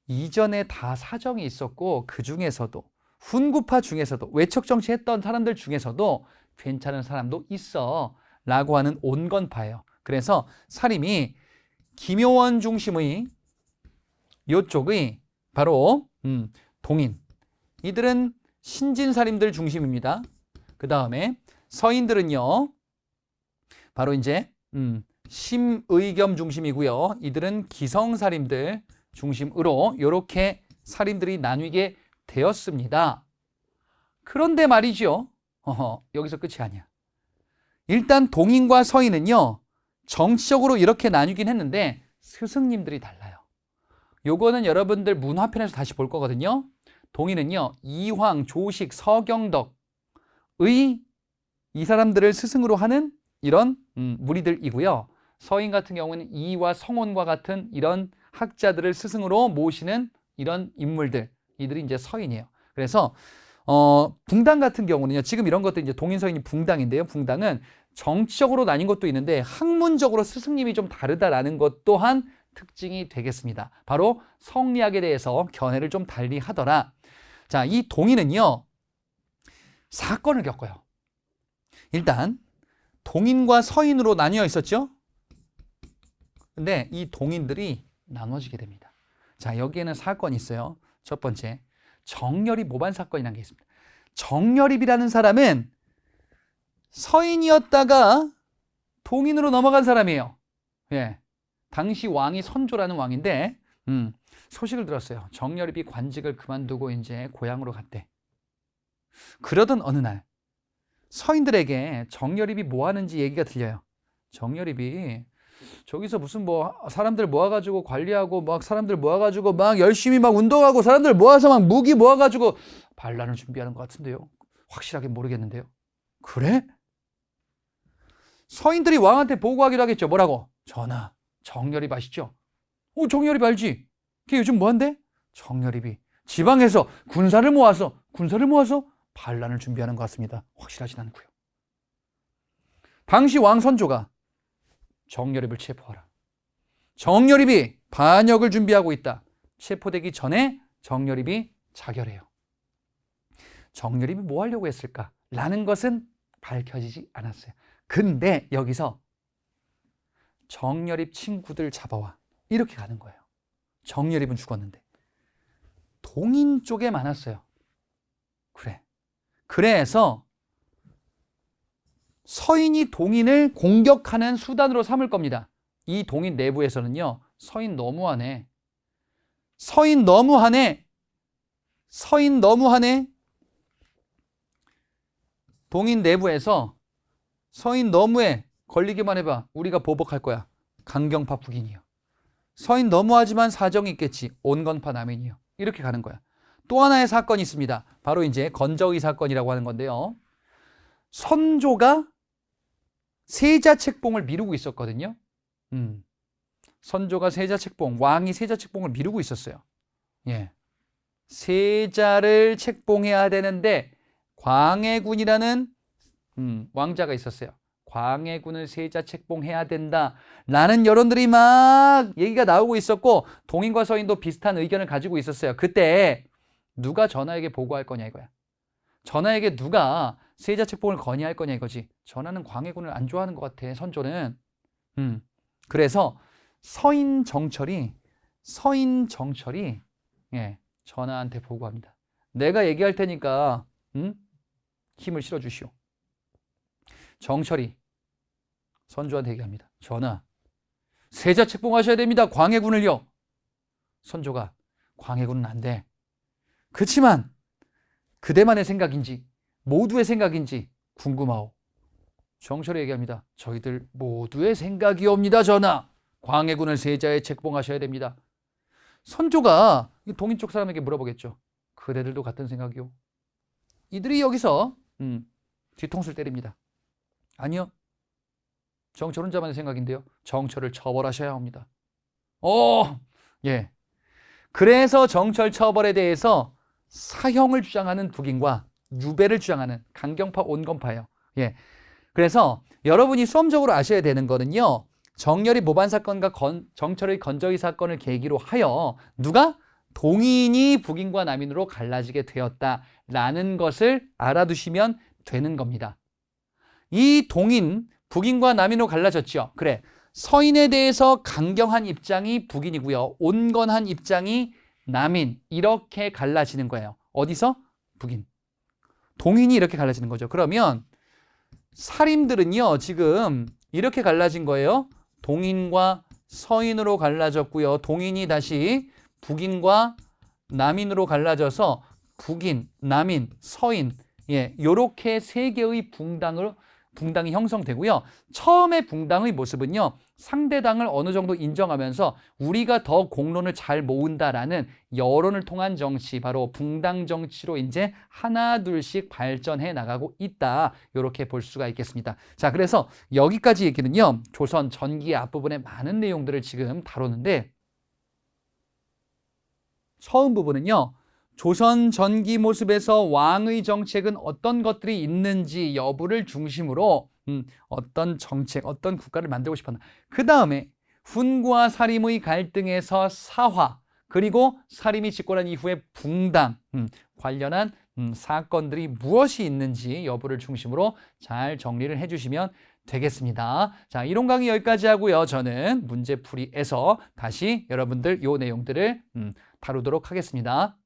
이전에 다 사정이 있었고 그 중에서도 훈구파 중에서도 외척정치 했던 사람들 중에서도 괜찮은 사람도 있어 라고 하는 온건파예요. 그래서 살임이 김효원 중심의 요쪽의 바로 동인, 이들은 신진살인들 중심입니다. 그 다음에 서인들은요 바로 이제 심의겸 중심이고요. 이들은 기성살인들 중심으로 이렇게 살인들이 나뉘게 되었습니다. 그런데 말이죠. 여기서 끝이 아니야. 일단 동인과 서인은요 정치적으로 이렇게 나뉘긴 했는데 스승님들이 달라요. 요거는 여러분들 문화편에서 다시 볼 거거든요. 동인은요 이황, 조식, 서경덕의 이 사람들을 스승으로 하는 이런 무리들이고요. 서인 같은 경우는 이와 성원과 같은 이런 학자들을 스승으로 모시는 이런 인물들, 이들이 이제 서인이에요. 그래서 붕당 같은 경우는요, 지금 이런 것도 이제 동인 서인이 붕당인데요. 붕당은 정치적으로 나뉜 것도 있는데 학문적으로 스승님이 좀 다르다라는 것 또한 특징이 되겠습니다. 바로 성리학에 대해서 견해를 좀 달리 하더라. 자, 이 동인은요 사건을 겪어요. 일단 동인과 서인으로 나뉘어 있었죠. 근데 이 동인들이 나눠지게 됩니다. 자, 여기에는 사건이 있어요. 첫 번째, 정열입 모반 사건이라는 게 있습니다. 정열입이라는 사람은 서인이었다가 동인으로 넘어간 사람이에요. 예, 당시 왕이 선조라는 왕인데 소식을 들었어요. 정열입이 관직을 그만두고 이제 고향으로 갔대. 그러던 어느 날 서인들에게 정열입이 뭐 하는지 얘기가 들려요. 정열입이 저기서 무슨 뭐 사람들 모아가지고 관리하고 막 사람들 모아가지고 막 열심히 막 운동하고 사람들 모아서 막 무기 모아가지고 반란을 준비하는 것 같은데요. 확실하게 모르겠는데요. 그래? 서인들이 왕한테 보고하기로 하겠죠. 뭐라고? 전하, 정여립 아시죠? 정여립 알지? 걔 요즘 뭐 한대? 정여립이 지방에서 군사를 모아서 반란을 준비하는 것 같습니다. 확실하진 않고요. 당시 왕 선조가 정여립을 체포하라. 정여립이 반역을 준비하고 있다. 체포되기 전에 정여립이 자결해요. 정여립이 뭐 하려고 했을까? 라는 것은 밝혀지지 않았어요. 근데 여기서 정여립 친구들 잡아와. 이렇게 가는 거예요. 정여립은 죽었는데. 동인 쪽에 많았어요. 그래. 그래서 서인이 동인을 공격하는 수단으로 삼을 겁니다. 이 동인 내부에서는요. 서인 너무하네. 동인 내부에서 서인 너무해. 걸리기만 해봐. 우리가 보복할 거야. 강경파 북인이요. 서인 너무하지만 사정이 있겠지. 온건파 남인이요. 이렇게 가는 거야. 또 하나의 사건이 있습니다. 바로 이제 건저의 사건이라고 하는 건데요. 선조가 세자책봉을 미루고 있었거든요. 선조가 세자책봉, 왕이 세자책봉을 미루고 있었어요. 예. 세자를 책봉해야 되는데 광해군이라는 왕자가 있었어요. 광해군을 세자 책봉해야 된다라는 여론들이 막 얘기가 나오고 있었고 동인과 서인도 비슷한 의견을 가지고 있었어요. 그때 누가 전하에게 보고할 거냐 이거야. 전하에게 누가 세자 책봉을 건의할 거냐 이거지. 전하는 광해군을 안 좋아하는 것 같아, 선조는. 그래서 서인 정철이 예, 전하한테 보고합니다. 내가 얘기할 테니까 힘을 실어주시오. 정철이 선조한테 얘기합니다. 전하, 세자 책봉하셔야 됩니다. 광해군을요. 선조가 광해군은 안 돼. 그렇지만 그대만의 생각인지 모두의 생각인지 궁금하오. 정철이 얘기합니다. 저희들 모두의 생각이옵니다. 전하, 광해군을 세자에 책봉하셔야 됩니다. 선조가 동인 쪽 사람에게 물어보겠죠. 그대들도 같은 생각이오? 이들이 여기서 뒤통수를 때립니다. 아니요. 정철 혼자만의 생각인데요. 정철을 처벌하셔야 합니다. 예. 그래서 정철 처벌에 대해서 사형을 주장하는 북인과 유배를 주장하는 강경파 온건파예요. 예. 그래서 여러분이 수험적으로 아셔야 되는 거는요. 정여립 모반 사건과 정철의 건저의 사건을 계기로 하여 누가? 동인이 북인과 남인으로 갈라지게 되었다라는 것을 알아두시면 되는 겁니다. 이 동인, 북인과 남인으로 갈라졌죠. 그래, 서인에 대해서 강경한 입장이 북인이고요. 온건한 입장이 남인, 이렇게 갈라지는 거예요. 어디서? 북인. 동인이 이렇게 갈라지는 거죠. 그러면 사림들은요, 지금 이렇게 갈라진 거예요. 동인과 서인으로 갈라졌고요. 동인이 다시 북인과 남인으로 갈라져서 북인, 남인, 서인, 예, 요렇게 세 개의 붕당이 형성되고요. 처음에 붕당의 모습은요, 상대당을 어느 정도 인정하면서 우리가 더 공론을 잘 모은다라는 여론을 통한 정치, 바로 붕당 정치로 이제 하나 둘씩 발전해 나가고 있다. 이렇게 볼 수가 있겠습니다. 자, 그래서 여기까지 얘기는요, 조선 전기의 앞부분에 많은 내용들을 지금 다루는데, 처음 부분은요, 조선 전기 모습에서 왕의 정책은 어떤 것들이 있는지 여부를 중심으로 어떤 정책, 어떤 국가를 만들고 싶었나. 그 다음에 훈과 사림의 갈등에서 사화, 그리고 사림이 집권한 이후에 붕당 관련한 사건들이 무엇이 있는지 여부를 중심으로 잘 정리를 해주시면 되겠습니다. 자, 이론 강의 여기까지 하고요. 저는 문제풀이에서 다시 여러분들 이 내용들을 다루도록 하겠습니다.